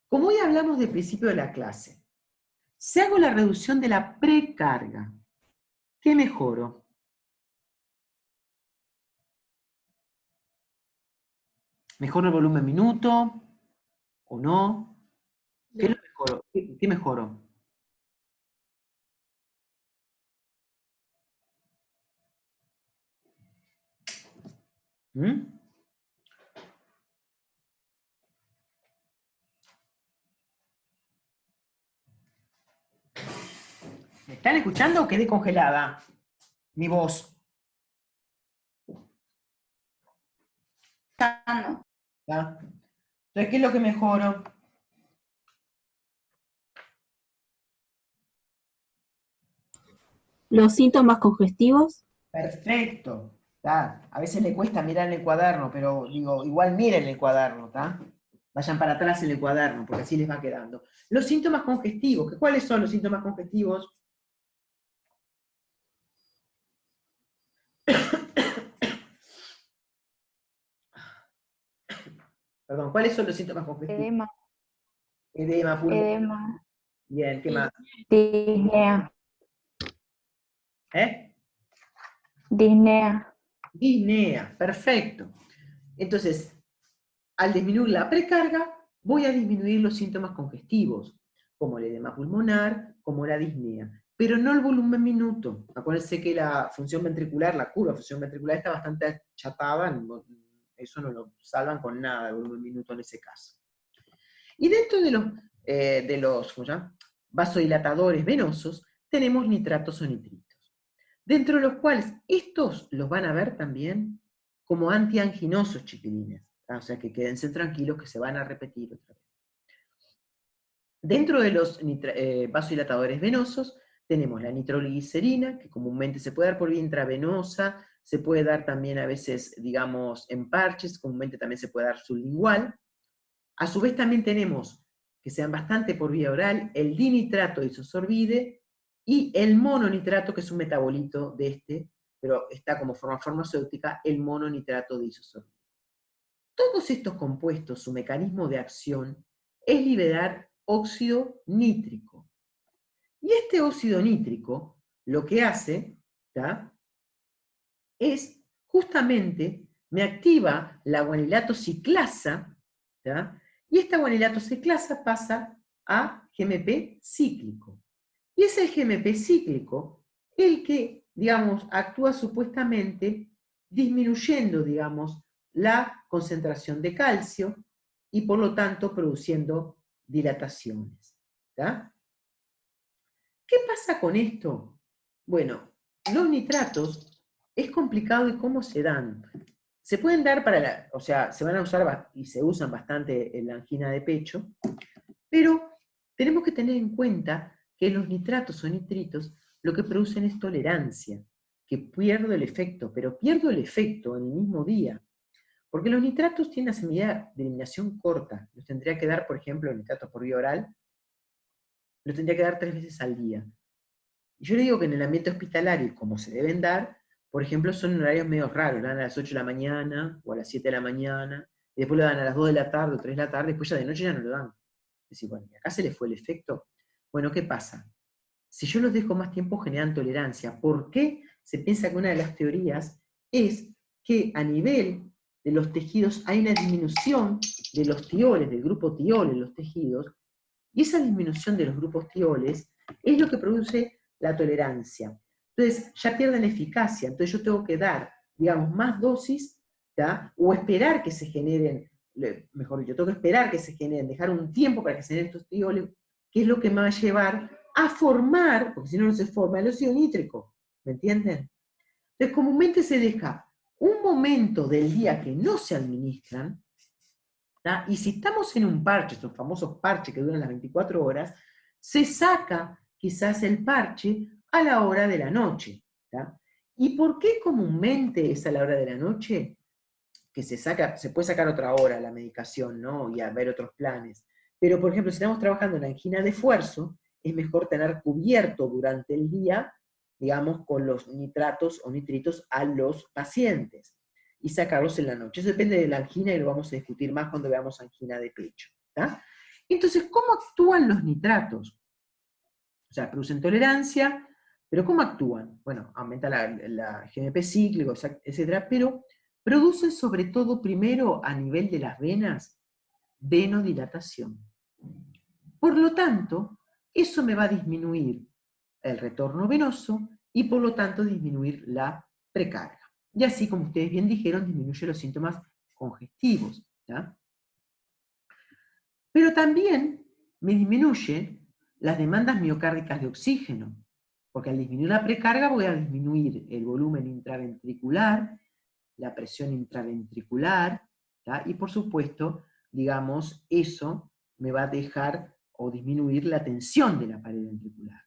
Como hoy hablamos del principio de la clase, si hago la reducción de la precarga, ¿qué mejoro? ¿Mejoro el volumen minuto o no? ¿Qué lo mejoro? ¿Qué mejoro? ¿Mm? ¿Me están escuchando o quedé congelada? Mi voz. ¿Ya? ¿Ya? Entonces, ¿qué es lo que mejoro? Los síntomas congestivos. Perfecto. ¿Tá? A veces le cuesta mirar en el cuaderno, pero digo, igual miren el cuaderno, ¿tá? Vayan para atrás en el cuaderno, porque así les va quedando. Los síntomas congestivos, ¿cuáles son los síntomas congestivos? Perdón, ¿cuáles son los síntomas congestivos? Edema. Edema, pulmón. Edema. Bien, ¿qué más? Disnea. Disnea, perfecto. Entonces, al disminuir la precarga, voy a disminuir los síntomas congestivos, como el edema pulmonar, como la disnea, pero no el volumen minuto. Acuérdense que la función ventricular, la curva de función ventricular está bastante achatada, eso no lo salvan con nada, el volumen minuto en ese caso. Y dentro de los ¿cómo se llama? Vasodilatadores venosos, tenemos nitratos o nitritos, dentro de los cuales estos los van a ver también como antianginosos, chiquilines. O sea que quédense tranquilos que se van a repetir otra vez. Dentro de los vasodilatadores venosos tenemos la nitroglicerina, que comúnmente se puede dar por vía intravenosa, se puede dar también a veces, digamos, en parches, comúnmente también se puede dar sublingual. A su vez también tenemos, que se dan bastante por vía oral, el dinitrato isosorbide y el mononitrato, que es un metabolito de este, pero está como forma farmacéutica, el mononitrato de isosorbide. Todos estos compuestos, su mecanismo de acción es liberar óxido nítrico. Y este óxido nítrico lo que hace, ¿tá?, es justamente, me activa la guanilato ciclasa, ¿tá?, y esta guanilato ciclasa pasa a GMP cíclico. Y es el GMP cíclico el que, digamos, actúa supuestamente disminuyendo, digamos, la concentración de calcio y por lo tanto produciendo dilataciones. ¿Tá? ¿Qué pasa con esto? Bueno, los nitratos es complicado y cómo se dan. Se pueden dar o sea, se van a usar y se usan bastante en la angina de pecho, pero tenemos que tener en cuenta que los nitratos o nitritos lo que producen es tolerancia, que pierdo el efecto, pero pierdo el efecto en el mismo día. Porque los nitratos tienen una semilla de eliminación corta. Los tendría que dar, por ejemplo, los nitratos por vía oral, los tendría que dar 3 veces al día. Y yo le digo que en el ambiente hospitalario, como se deben dar, por ejemplo, son horarios medio raros, lo dan a las 8 de la mañana, o a las 7 de la mañana, y después lo dan a las 2 de la tarde, o 3 de la tarde, después ya de noche ya no lo dan. Es decir, bueno, ¿y acá se les fue el efecto? Bueno, ¿qué pasa? Si yo los dejo más tiempo generan tolerancia. ¿Por qué? Se piensa que una de las teorías es que a nivel de los tejidos hay una disminución de los tioles, del grupo tiol en los tejidos, y esa disminución de los grupos tioles es lo que produce la tolerancia. Entonces ya pierden eficacia, entonces yo tengo que dar, digamos, más dosis, ¿tá?, o esperar que se generen, mejor dicho, tengo que esperar que se generen, dejar un tiempo para que se generen estos tioles, que es lo que me va a llevar a formar, porque si no, no se forma el óxido nítrico, ¿me entienden? Entonces comúnmente se deja un momento del día que no se administran, ¿tá?, y si estamos en un parche, estos famosos parches que duran las 24 horas, se saca quizás el parche a la hora de la noche. ¿Tá? ¿Y por qué comúnmente es a la hora de la noche? Que se puede sacar otra hora la medicación, ¿no?, y haber otros planes. Pero, por ejemplo, si estamos trabajando en angina de esfuerzo, es mejor tener cubierto durante el día, digamos, con los nitratos o nitritos a los pacientes, y sacarlos en la noche. Eso depende de la angina y lo vamos a discutir más cuando veamos angina de pecho. ¿Tá? Entonces, ¿cómo actúan los nitratos? O sea, producen tolerancia, pero ¿cómo actúan? Bueno, aumenta la GMP cíclico, etc., pero producen sobre todo primero a nivel de las venas, venodilatación. Por lo tanto, eso me va a disminuir el retorno venoso y por lo tanto disminuir la precarga. Y así, como ustedes bien dijeron, disminuye los síntomas congestivos. ¿Ya? Pero también me disminuye las demandas miocárdicas de oxígeno, porque al disminuir la precarga voy a disminuir el volumen intraventricular, la presión intraventricular, ¿tá? Y por supuesto, digamos, eso me va a dejar o disminuir la tensión de la pared ventricular,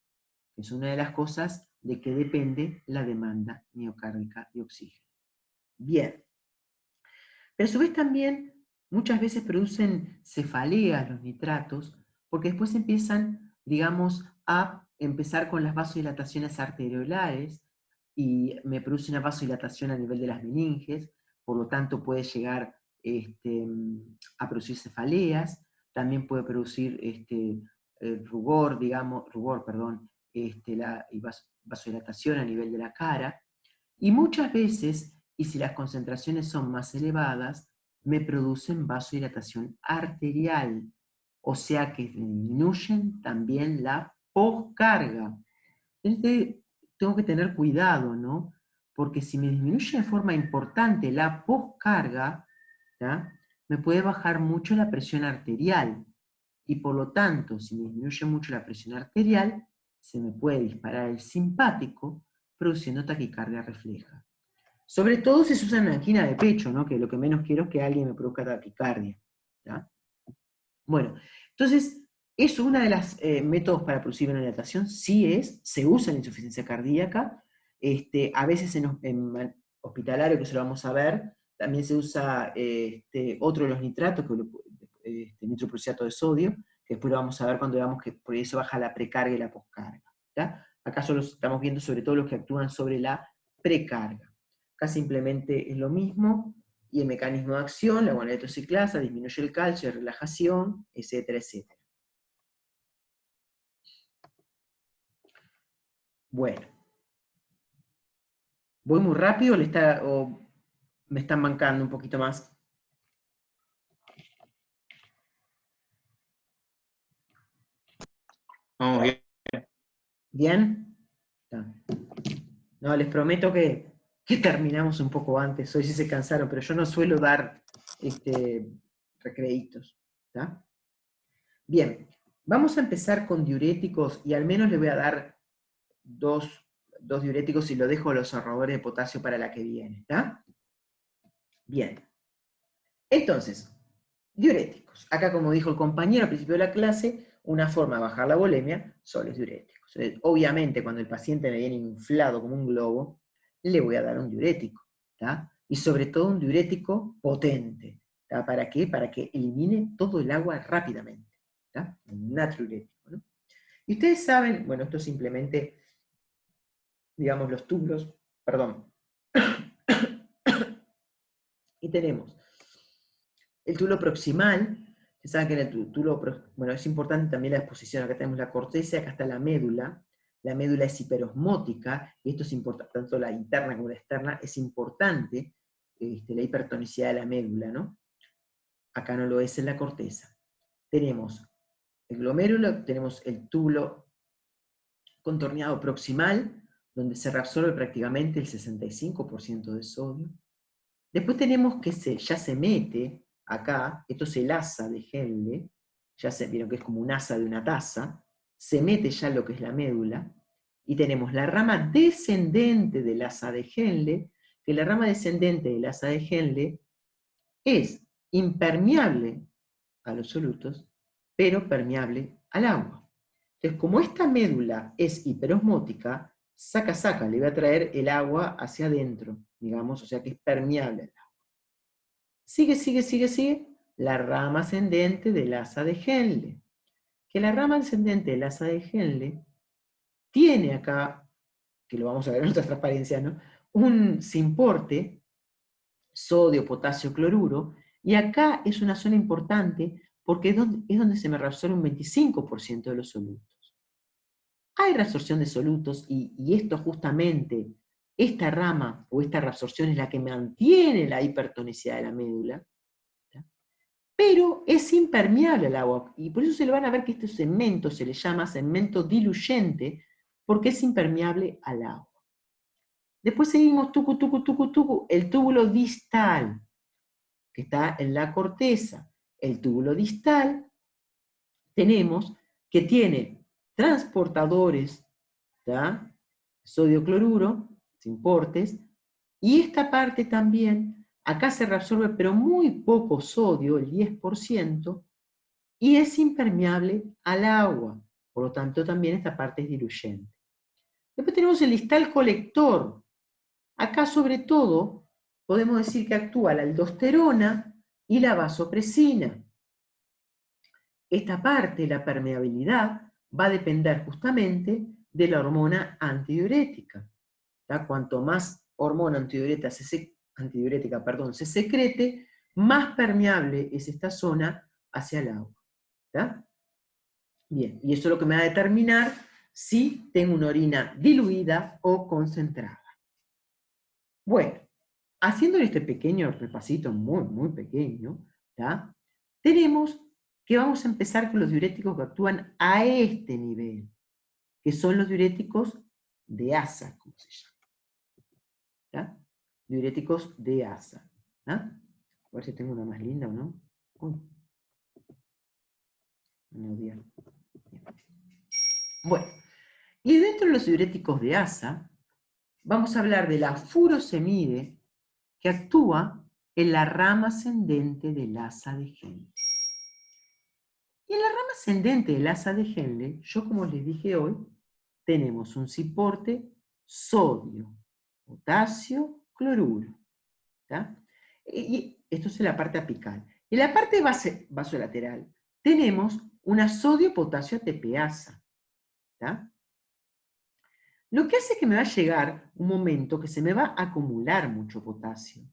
que es una de las cosas de que depende la demanda miocárdica de oxígeno. Bien. Pero a su vez también muchas veces producen cefaleas los nitratos, porque después empiezan, digamos, a empezar con las vasodilataciones arteriolares, y me produce una vasodilatación a nivel de las meninges, por lo tanto puede llegar a producir cefaleas, también puede producir rubor, y vasodilatación a nivel de la cara, y muchas veces, y si las concentraciones son más elevadas, me producen vasodilatación arterial, o sea que disminuyen también la poscarga. Entonces, tengo que tener cuidado, ¿no? Porque si me disminuye de forma importante la poscarga, ¿tá? Me puede bajar mucho la presión arterial. Y por lo tanto, si me disminuye mucho la presión arterial, se me puede disparar el simpático, produciendo taquicardia refleja. Sobre todo si se usa en angina de pecho, ¿no? Que lo que menos quiero es que alguien me produzca taquicardia. ¿Tá? Bueno, entonces, eso, una de las métodos para producir venodilatación, se usa en insuficiencia cardíaca, a veces en hospitalario, que se lo vamos a ver, también se usa otro de los nitratos, que nitroprusiato de sodio, que después lo vamos a ver cuando veamos que por eso baja la precarga y la poscarga. ¿Tá? Acá solo estamos viendo sobre todo los que actúan sobre la precarga. Acá simplemente es lo mismo, y el mecanismo de acción, la guanidina ciclasa, disminuye el calcio, relajación, etcétera, etcétera. Bueno. ¿Voy muy rápido o me están bancando un poquito más? Vamos bien. ¿Bien? No, les prometo que terminamos un poco antes. Hoy sí se cansaron, pero yo no suelo dar recreitos. ¿Tá? Bien, vamos a empezar con diuréticos, y al menos les voy a dar dos diuréticos, y lo dejo a los ahorradores de potasio para la que viene. ¿Está? Bien. Entonces, diuréticos. Acá, como dijo el compañero al principio de la clase, una forma de bajar la volemia son los diuréticos. Obviamente, cuando el paciente me viene inflado como un globo, le voy a dar un diurético. ¿Tá? Y sobre todo un diurético potente. ¿Tá? ¿Para qué? Para que elimine todo el agua rápidamente. ¿Tá? Un natriurético, ¿no? Y ustedes saben, bueno, esto es simplemente, digamos, los túbulos, perdón. Y tenemos el túbulo proximal. Ustedes saben que en el túbulo, bueno, es importante también la exposición. Acá tenemos la corteza, acá está la médula. La médula es hiperosmótica, y esto es importante, tanto la interna como la externa, es importante la hipertonicidad de la médula, ¿no? Acá no lo es en la corteza. Tenemos el glomérulo, tenemos el túbulo contorneado proximal, donde se reabsorbe prácticamente el 65% de sodio. Después tenemos que ya se mete acá, esto es el asa de Henle, ya se vieron que es como un asa de una taza, se mete ya lo que es la médula, y tenemos la rama descendente del asa de Henle, que la rama descendente del asa de Henle es impermeable a los solutos, pero permeable al agua. Entonces, como esta médula es hiperosmótica, saca, le voy a traer el agua hacia adentro, digamos, o sea que es permeable al agua. Sigue, la rama ascendente del asa de Henle. Que la rama ascendente del asa de Henle tiene acá, que lo vamos a ver en nuestra transparencia, ¿no? Un simporte, sodio, potasio, cloruro, y acá es una zona importante porque es donde se me reabsorbe un 25% de los solutos. Hay reabsorción de solutos, y esto justamente, esta rama o esta reabsorción es la que mantiene la hipertonicidad de la médula, ¿tá? Pero es impermeable al agua, y por eso se le van a ver que este segmento se le llama segmento diluyente, porque es impermeable al agua. Después seguimos el túbulo distal, que está en la corteza. El túbulo distal tenemos que tiene transportadores, ¿tá? Sodio cloruro, simportes, y esta parte también, acá se reabsorbe pero muy poco sodio, el 10%, y es impermeable al agua, por lo tanto también esta parte es diluyente. Después tenemos el distal colector. Acá sobre todo podemos decir que actúa la aldosterona y la vasopresina. Esta parte, la permeabilidad, va a depender justamente de la hormona antidiurética. ¿Tá? Cuanto más hormona antidiurética se secrete, más permeable es esta zona hacia el agua. ¿Tá? Bien, y eso es lo que me va a determinar si tengo una orina diluida o concentrada. Bueno, haciéndole este pequeño repasito, muy, muy pequeño, ¿tá? Tenemos que vamos a empezar con los diuréticos que actúan a este nivel, que son los diuréticos de asa, como se llama. ¿Tá? Diuréticos de asa. ¿Tá? A ver si tengo una más linda o no. Uy. No, bien. Bueno, y dentro de los diuréticos de asa, vamos a hablar de la furosemide, que actúa en la rama ascendente del asa de Henle. Y en la rama ascendente del asa de Henle, yo como les dije hoy, tenemos un ciporte sodio, potasio, cloruro. ¿Tá? Y esto es en la parte apical. En la parte vasolateral tenemos una sodio-potasio ATPasa. ¿Tá? Lo que hace que me va a llegar un momento que se me va a acumular mucho potasio.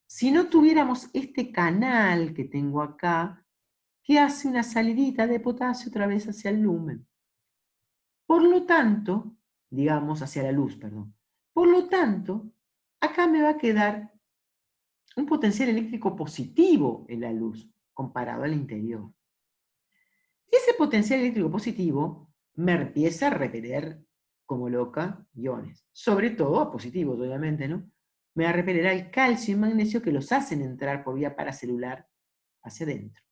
Si no tuviéramos este canal que tengo acá, que hace una salidita de potasio otra vez hacia el lumen. Por lo tanto, digamos hacia la luz, perdón. Por lo tanto, acá me va a quedar un potencial eléctrico positivo en la luz, comparado al interior. Ese potencial eléctrico positivo me empieza a repeler como loca iones, sobre todo a positivos, obviamente, ¿no? Me va a repeler al calcio y magnesio que los hacen entrar por vía paracelular hacia adentro,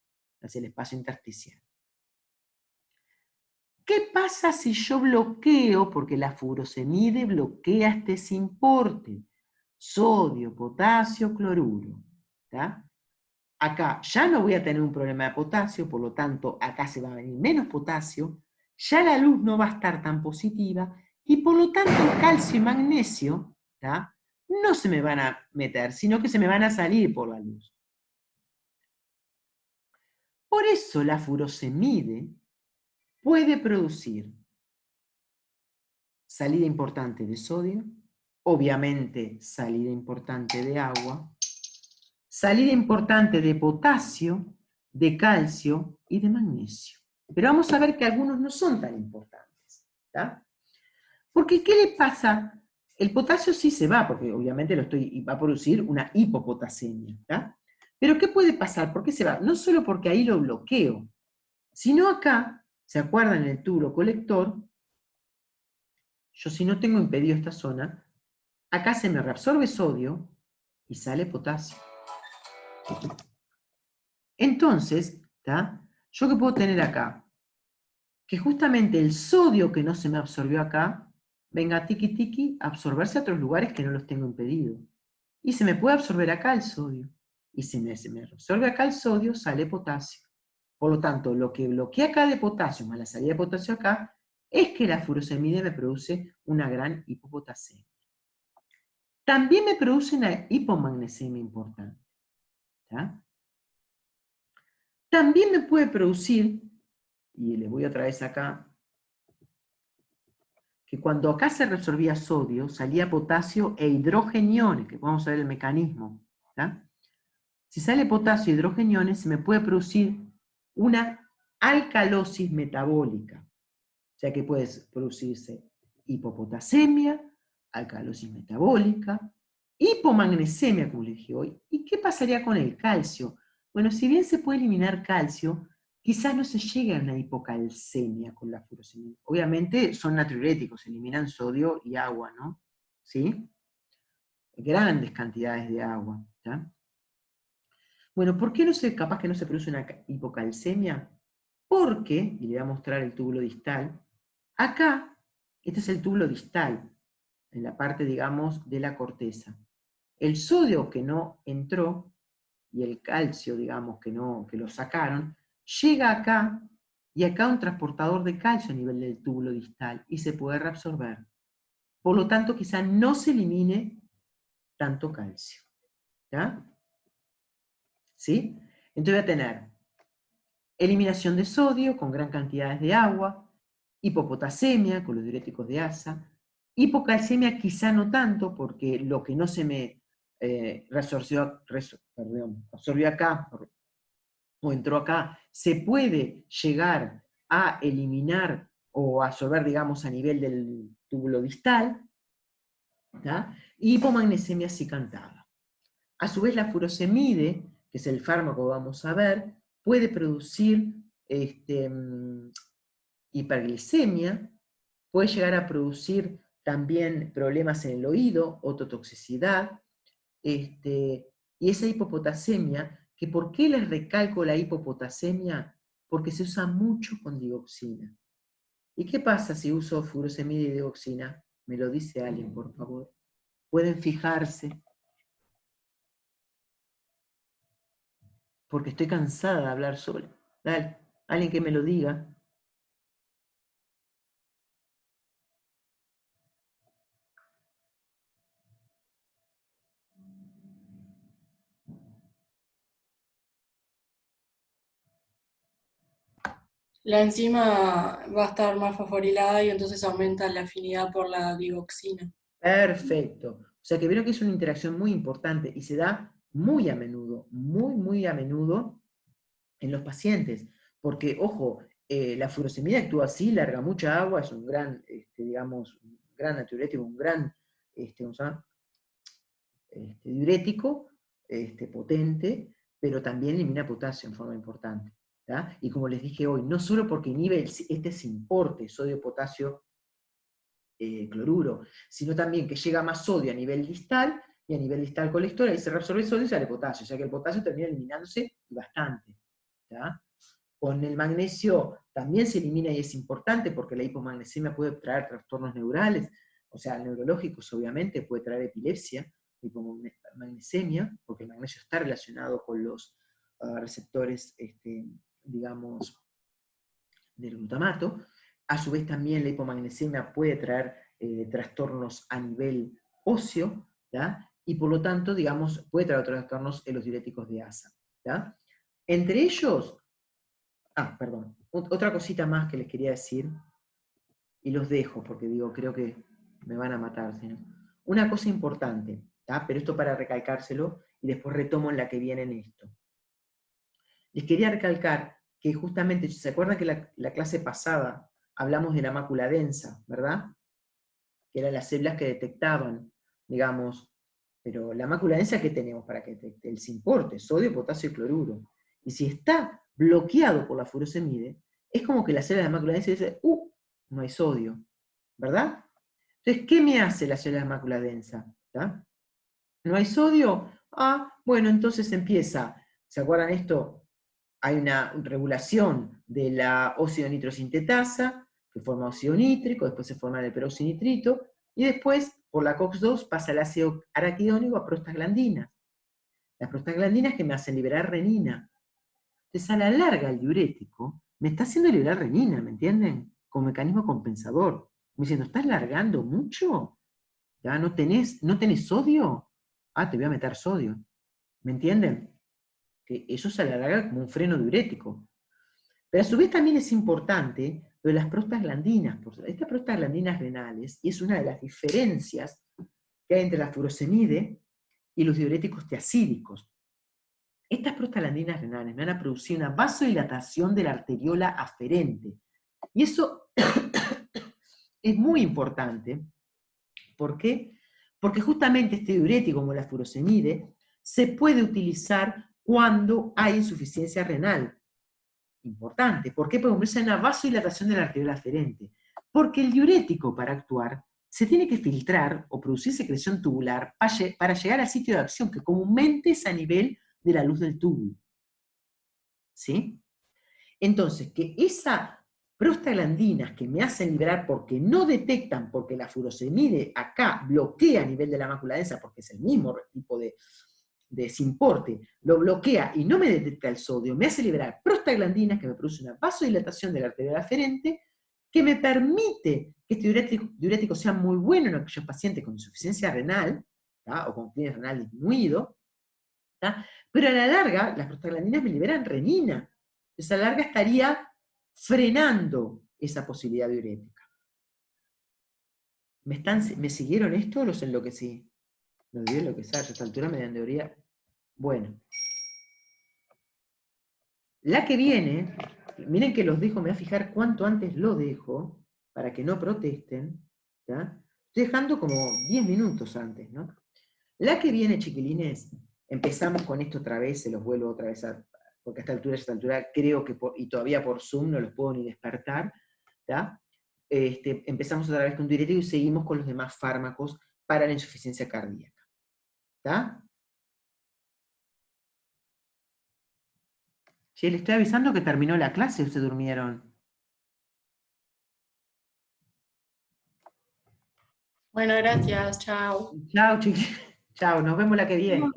hacia el espacio intersticial. ¿Qué pasa si yo bloqueo, porque la furosemide bloquea este simporte? Sodio, potasio, cloruro. ¿Tá? Acá ya no voy a tener un problema de potasio, por lo tanto acá se va a venir menos potasio, ya la luz no va a estar tan positiva, y por lo tanto el calcio y magnesio, ¿tá? No se me van a meter, sino que se me van a salir por la luz. Por eso la furosemide puede producir salida importante de sodio, obviamente salida importante de agua, salida importante de potasio, de calcio y de magnesio. Pero vamos a ver que algunos no son tan importantes. ¿Tá? Porque, ¿qué le pasa? El potasio sí se va, porque obviamente va a producir una hipopotasemia. ¿Tá? Pero ¿qué puede pasar? ¿Por qué se va? No solo porque ahí lo bloqueo, sino acá, ¿se acuerdan en el túbulo colector? Yo si no tengo impedido esta zona, acá se me reabsorbe sodio y sale potasio. Entonces, ¿tá? ¿Yo qué puedo tener acá? Que justamente el sodio que no se me absorbió acá, venga tiki tiki a absorberse a otros lugares que no los tengo impedido. Y se me puede absorber acá el sodio. Y si se me absorbe acá el sodio, sale potasio. Por lo tanto, lo que bloquea acá de potasio, más la salida de potasio acá, es que la furosemide me produce una gran hipopotasemia. También me produce una hipomagnesemia importante. ¿Tá? También me puede producir, y le voy otra vez acá, que cuando acá se reabsorbía sodio, salía potasio e hidrogeniones, que vamos a ver el mecanismo. ¿Tá? Si sale potasio e hidrogeniones, se me puede producir una alcalosis metabólica. O sea que puede producirse hipopotasemia, alcalosis metabólica, hipomagnesemia, como les dije hoy. ¿Y qué pasaría con el calcio? Bueno, si bien se puede eliminar calcio, quizás no se llegue a una hipocalcemia con la furosemide. Obviamente son natriuréticos, se eliminan sodio y agua, ¿no? ¿Sí? Grandes cantidades de agua. ¿Tá? Bueno, ¿por qué capaz que no se produce una hipocalcemia? Porque, y le voy a mostrar el túbulo distal, acá, este es el túbulo distal, en la parte, digamos, de la corteza. El sodio que no entró, y el calcio, digamos, que lo sacaron, llega acá, y acá un transportador de calcio a nivel del túbulo distal, y se puede reabsorber. Por lo tanto, quizá no se elimine tanto calcio. ¿Ya? ¿Sí? Entonces voy a tener eliminación de sodio con gran cantidad de agua, hipopotasemia con los diuréticos de asa, hipocalcemia quizá no tanto, porque lo que no se me absorbió acá, o entró acá, se puede llegar a eliminar o absorber, digamos, a nivel del túbulo distal, ¿tá? Y hipomagnesemia cicantada. A su vez, la furosemide, que es el fármaco que vamos a ver, puede producir hiperglicemia, puede llegar a producir también problemas en el oído, ototoxicidad, y esa hipopotasemia, que ¿por qué les recalco la hipopotasemia? Porque se usa mucho con dioxina. ¿Y qué pasa si uso furosemida y dioxina? Me lo dice alguien, por favor. Pueden fijarse. Porque estoy cansada de hablar sola. Dale, alguien que me lo diga. La enzima va a estar más fosforilada y entonces aumenta la afinidad por la digoxina. Perfecto. O sea que vieron que es una interacción muy importante y se da muy a menudo, muy a menudo en los pacientes. Porque, ojo, la furosemida actúa así, larga mucha agua, es un gran, digamos, un gran antidiurético, un gran, ¿cómo se llama? Diurético, potente, pero también elimina potasio en forma importante. ¿tá? Y como les dije hoy, no solo porque inhibe este simporte, sodio-potasio cloruro, sino también que llega más sodio a nivel distal, y a nivel distal colector, ahí se reabsorbe el sodio y sale potasio, o sea que el potasio termina eliminándose bastante. ¿tá? Con el magnesio también se elimina y es importante porque la hipomagnesemia puede traer trastornos neurales, o sea, neurológicos obviamente, puede traer epilepsia, hipomagnesemia, porque el magnesio está relacionado con los receptores, digamos, del glutamato. A su vez también la hipomagnesemia puede traer trastornos a nivel óseo, ¿tá? Y por lo tanto, digamos, puede traer trastornos en los diuréticos de asa. ¿tá? Entre ellos, perdón, otra cosita más que les quería decir, y los dejo, porque digo, creo que me van a matar, ¿sí? Una cosa importante, ¿tá? Pero esto para recalcárselo, y después retomo en la que viene en esto. Les quería recalcar que justamente, ¿se acuerdan que la clase pasada hablamos de la mácula densa, verdad? Que eran las células que detectaban, digamos, pero la mácula densa, ¿qué tenemos para que detecte? El simporte, sodio, potasio y cloruro. Y si está bloqueado por la furosemide, es como que la célula de la mácula densa dice, no hay sodio, ¿verdad? Entonces, ¿qué me hace la célula de mácula densa? ¿Tá? ¿No hay sodio? Bueno, entonces empieza, ¿se acuerdan esto? Hay una regulación de la óxido nitrosintetasa, que forma óxido nítrico, después se forma el peroxinitrito, y después, por la COX-2, pasa el ácido araquidónico a prostaglandinas. Las prostaglandinas que me hacen liberar renina. Entonces, a la larga, el diurético me está haciendo liberar renina, ¿me entienden? Como mecanismo compensador. Me diciendo, ¿estás largando mucho? ¿Ya no tenés sodio? Te voy a meter sodio. ¿Me entienden? Que eso se alarga como un freno diurético. Pero a su vez también es importante lo de las prostaglandinas. Estas prostaglandinas renales, y es una de las diferencias que hay entre la furosemide y los diuréticos tiacídicos. Estas prostaglandinas renales me van a producir una vasodilatación de la arteriola aferente. Y eso es muy importante. ¿Por qué? Porque justamente este diurético, como la furosemide, se puede utilizar cuando hay insuficiencia renal. Importante. ¿Por qué? Porque comienza una vasodilatación de la arteriola aferente. Porque el diurético, para actuar, se tiene que filtrar o producir secreción tubular para llegar al sitio de acción, que comúnmente es a nivel de la luz del túbulo. ¿Sí? Entonces, que esas prostaglandinas que me hacen liberar porque no detectan, porque la furosemide acá bloquea a nivel de la mácula densa, porque es el mismo tipo de simporte, lo bloquea y no me detecta el sodio, me hace liberar prostaglandinas que me produce una vasodilatación de la arteriola aferente, que me permite que este diurético sea muy bueno en aquellos pacientes con insuficiencia renal, ¿tá? O con clínico renal disminuido, ¿tá? Pero a la larga, las prostaglandinas me liberan renina. Entonces a la larga estaría frenando esa posibilidad diurética. ¿Me siguieron esto o los enloquecí? Me olvidé enloquecer, a esta altura me dan teoría. Bueno. La que viene, miren que los dejo, me voy a fijar cuánto antes lo dejo, para que no protesten, ¿tá? Estoy dejando como 10 minutos antes, ¿no? La que viene, chiquilines, empezamos con esto otra vez, se los vuelvo otra vez porque a esta altura creo que, y todavía por Zoom no los puedo ni despertar, ¿tá? Empezamos otra vez con diurético y seguimos con los demás fármacos para la insuficiencia cardíaca, ¿tá? Che, le estoy avisando que terminó la clase, ¿o se durmieron? Bueno, gracias, chao. Chao, chiquillos. Chao, nos vemos la que viene.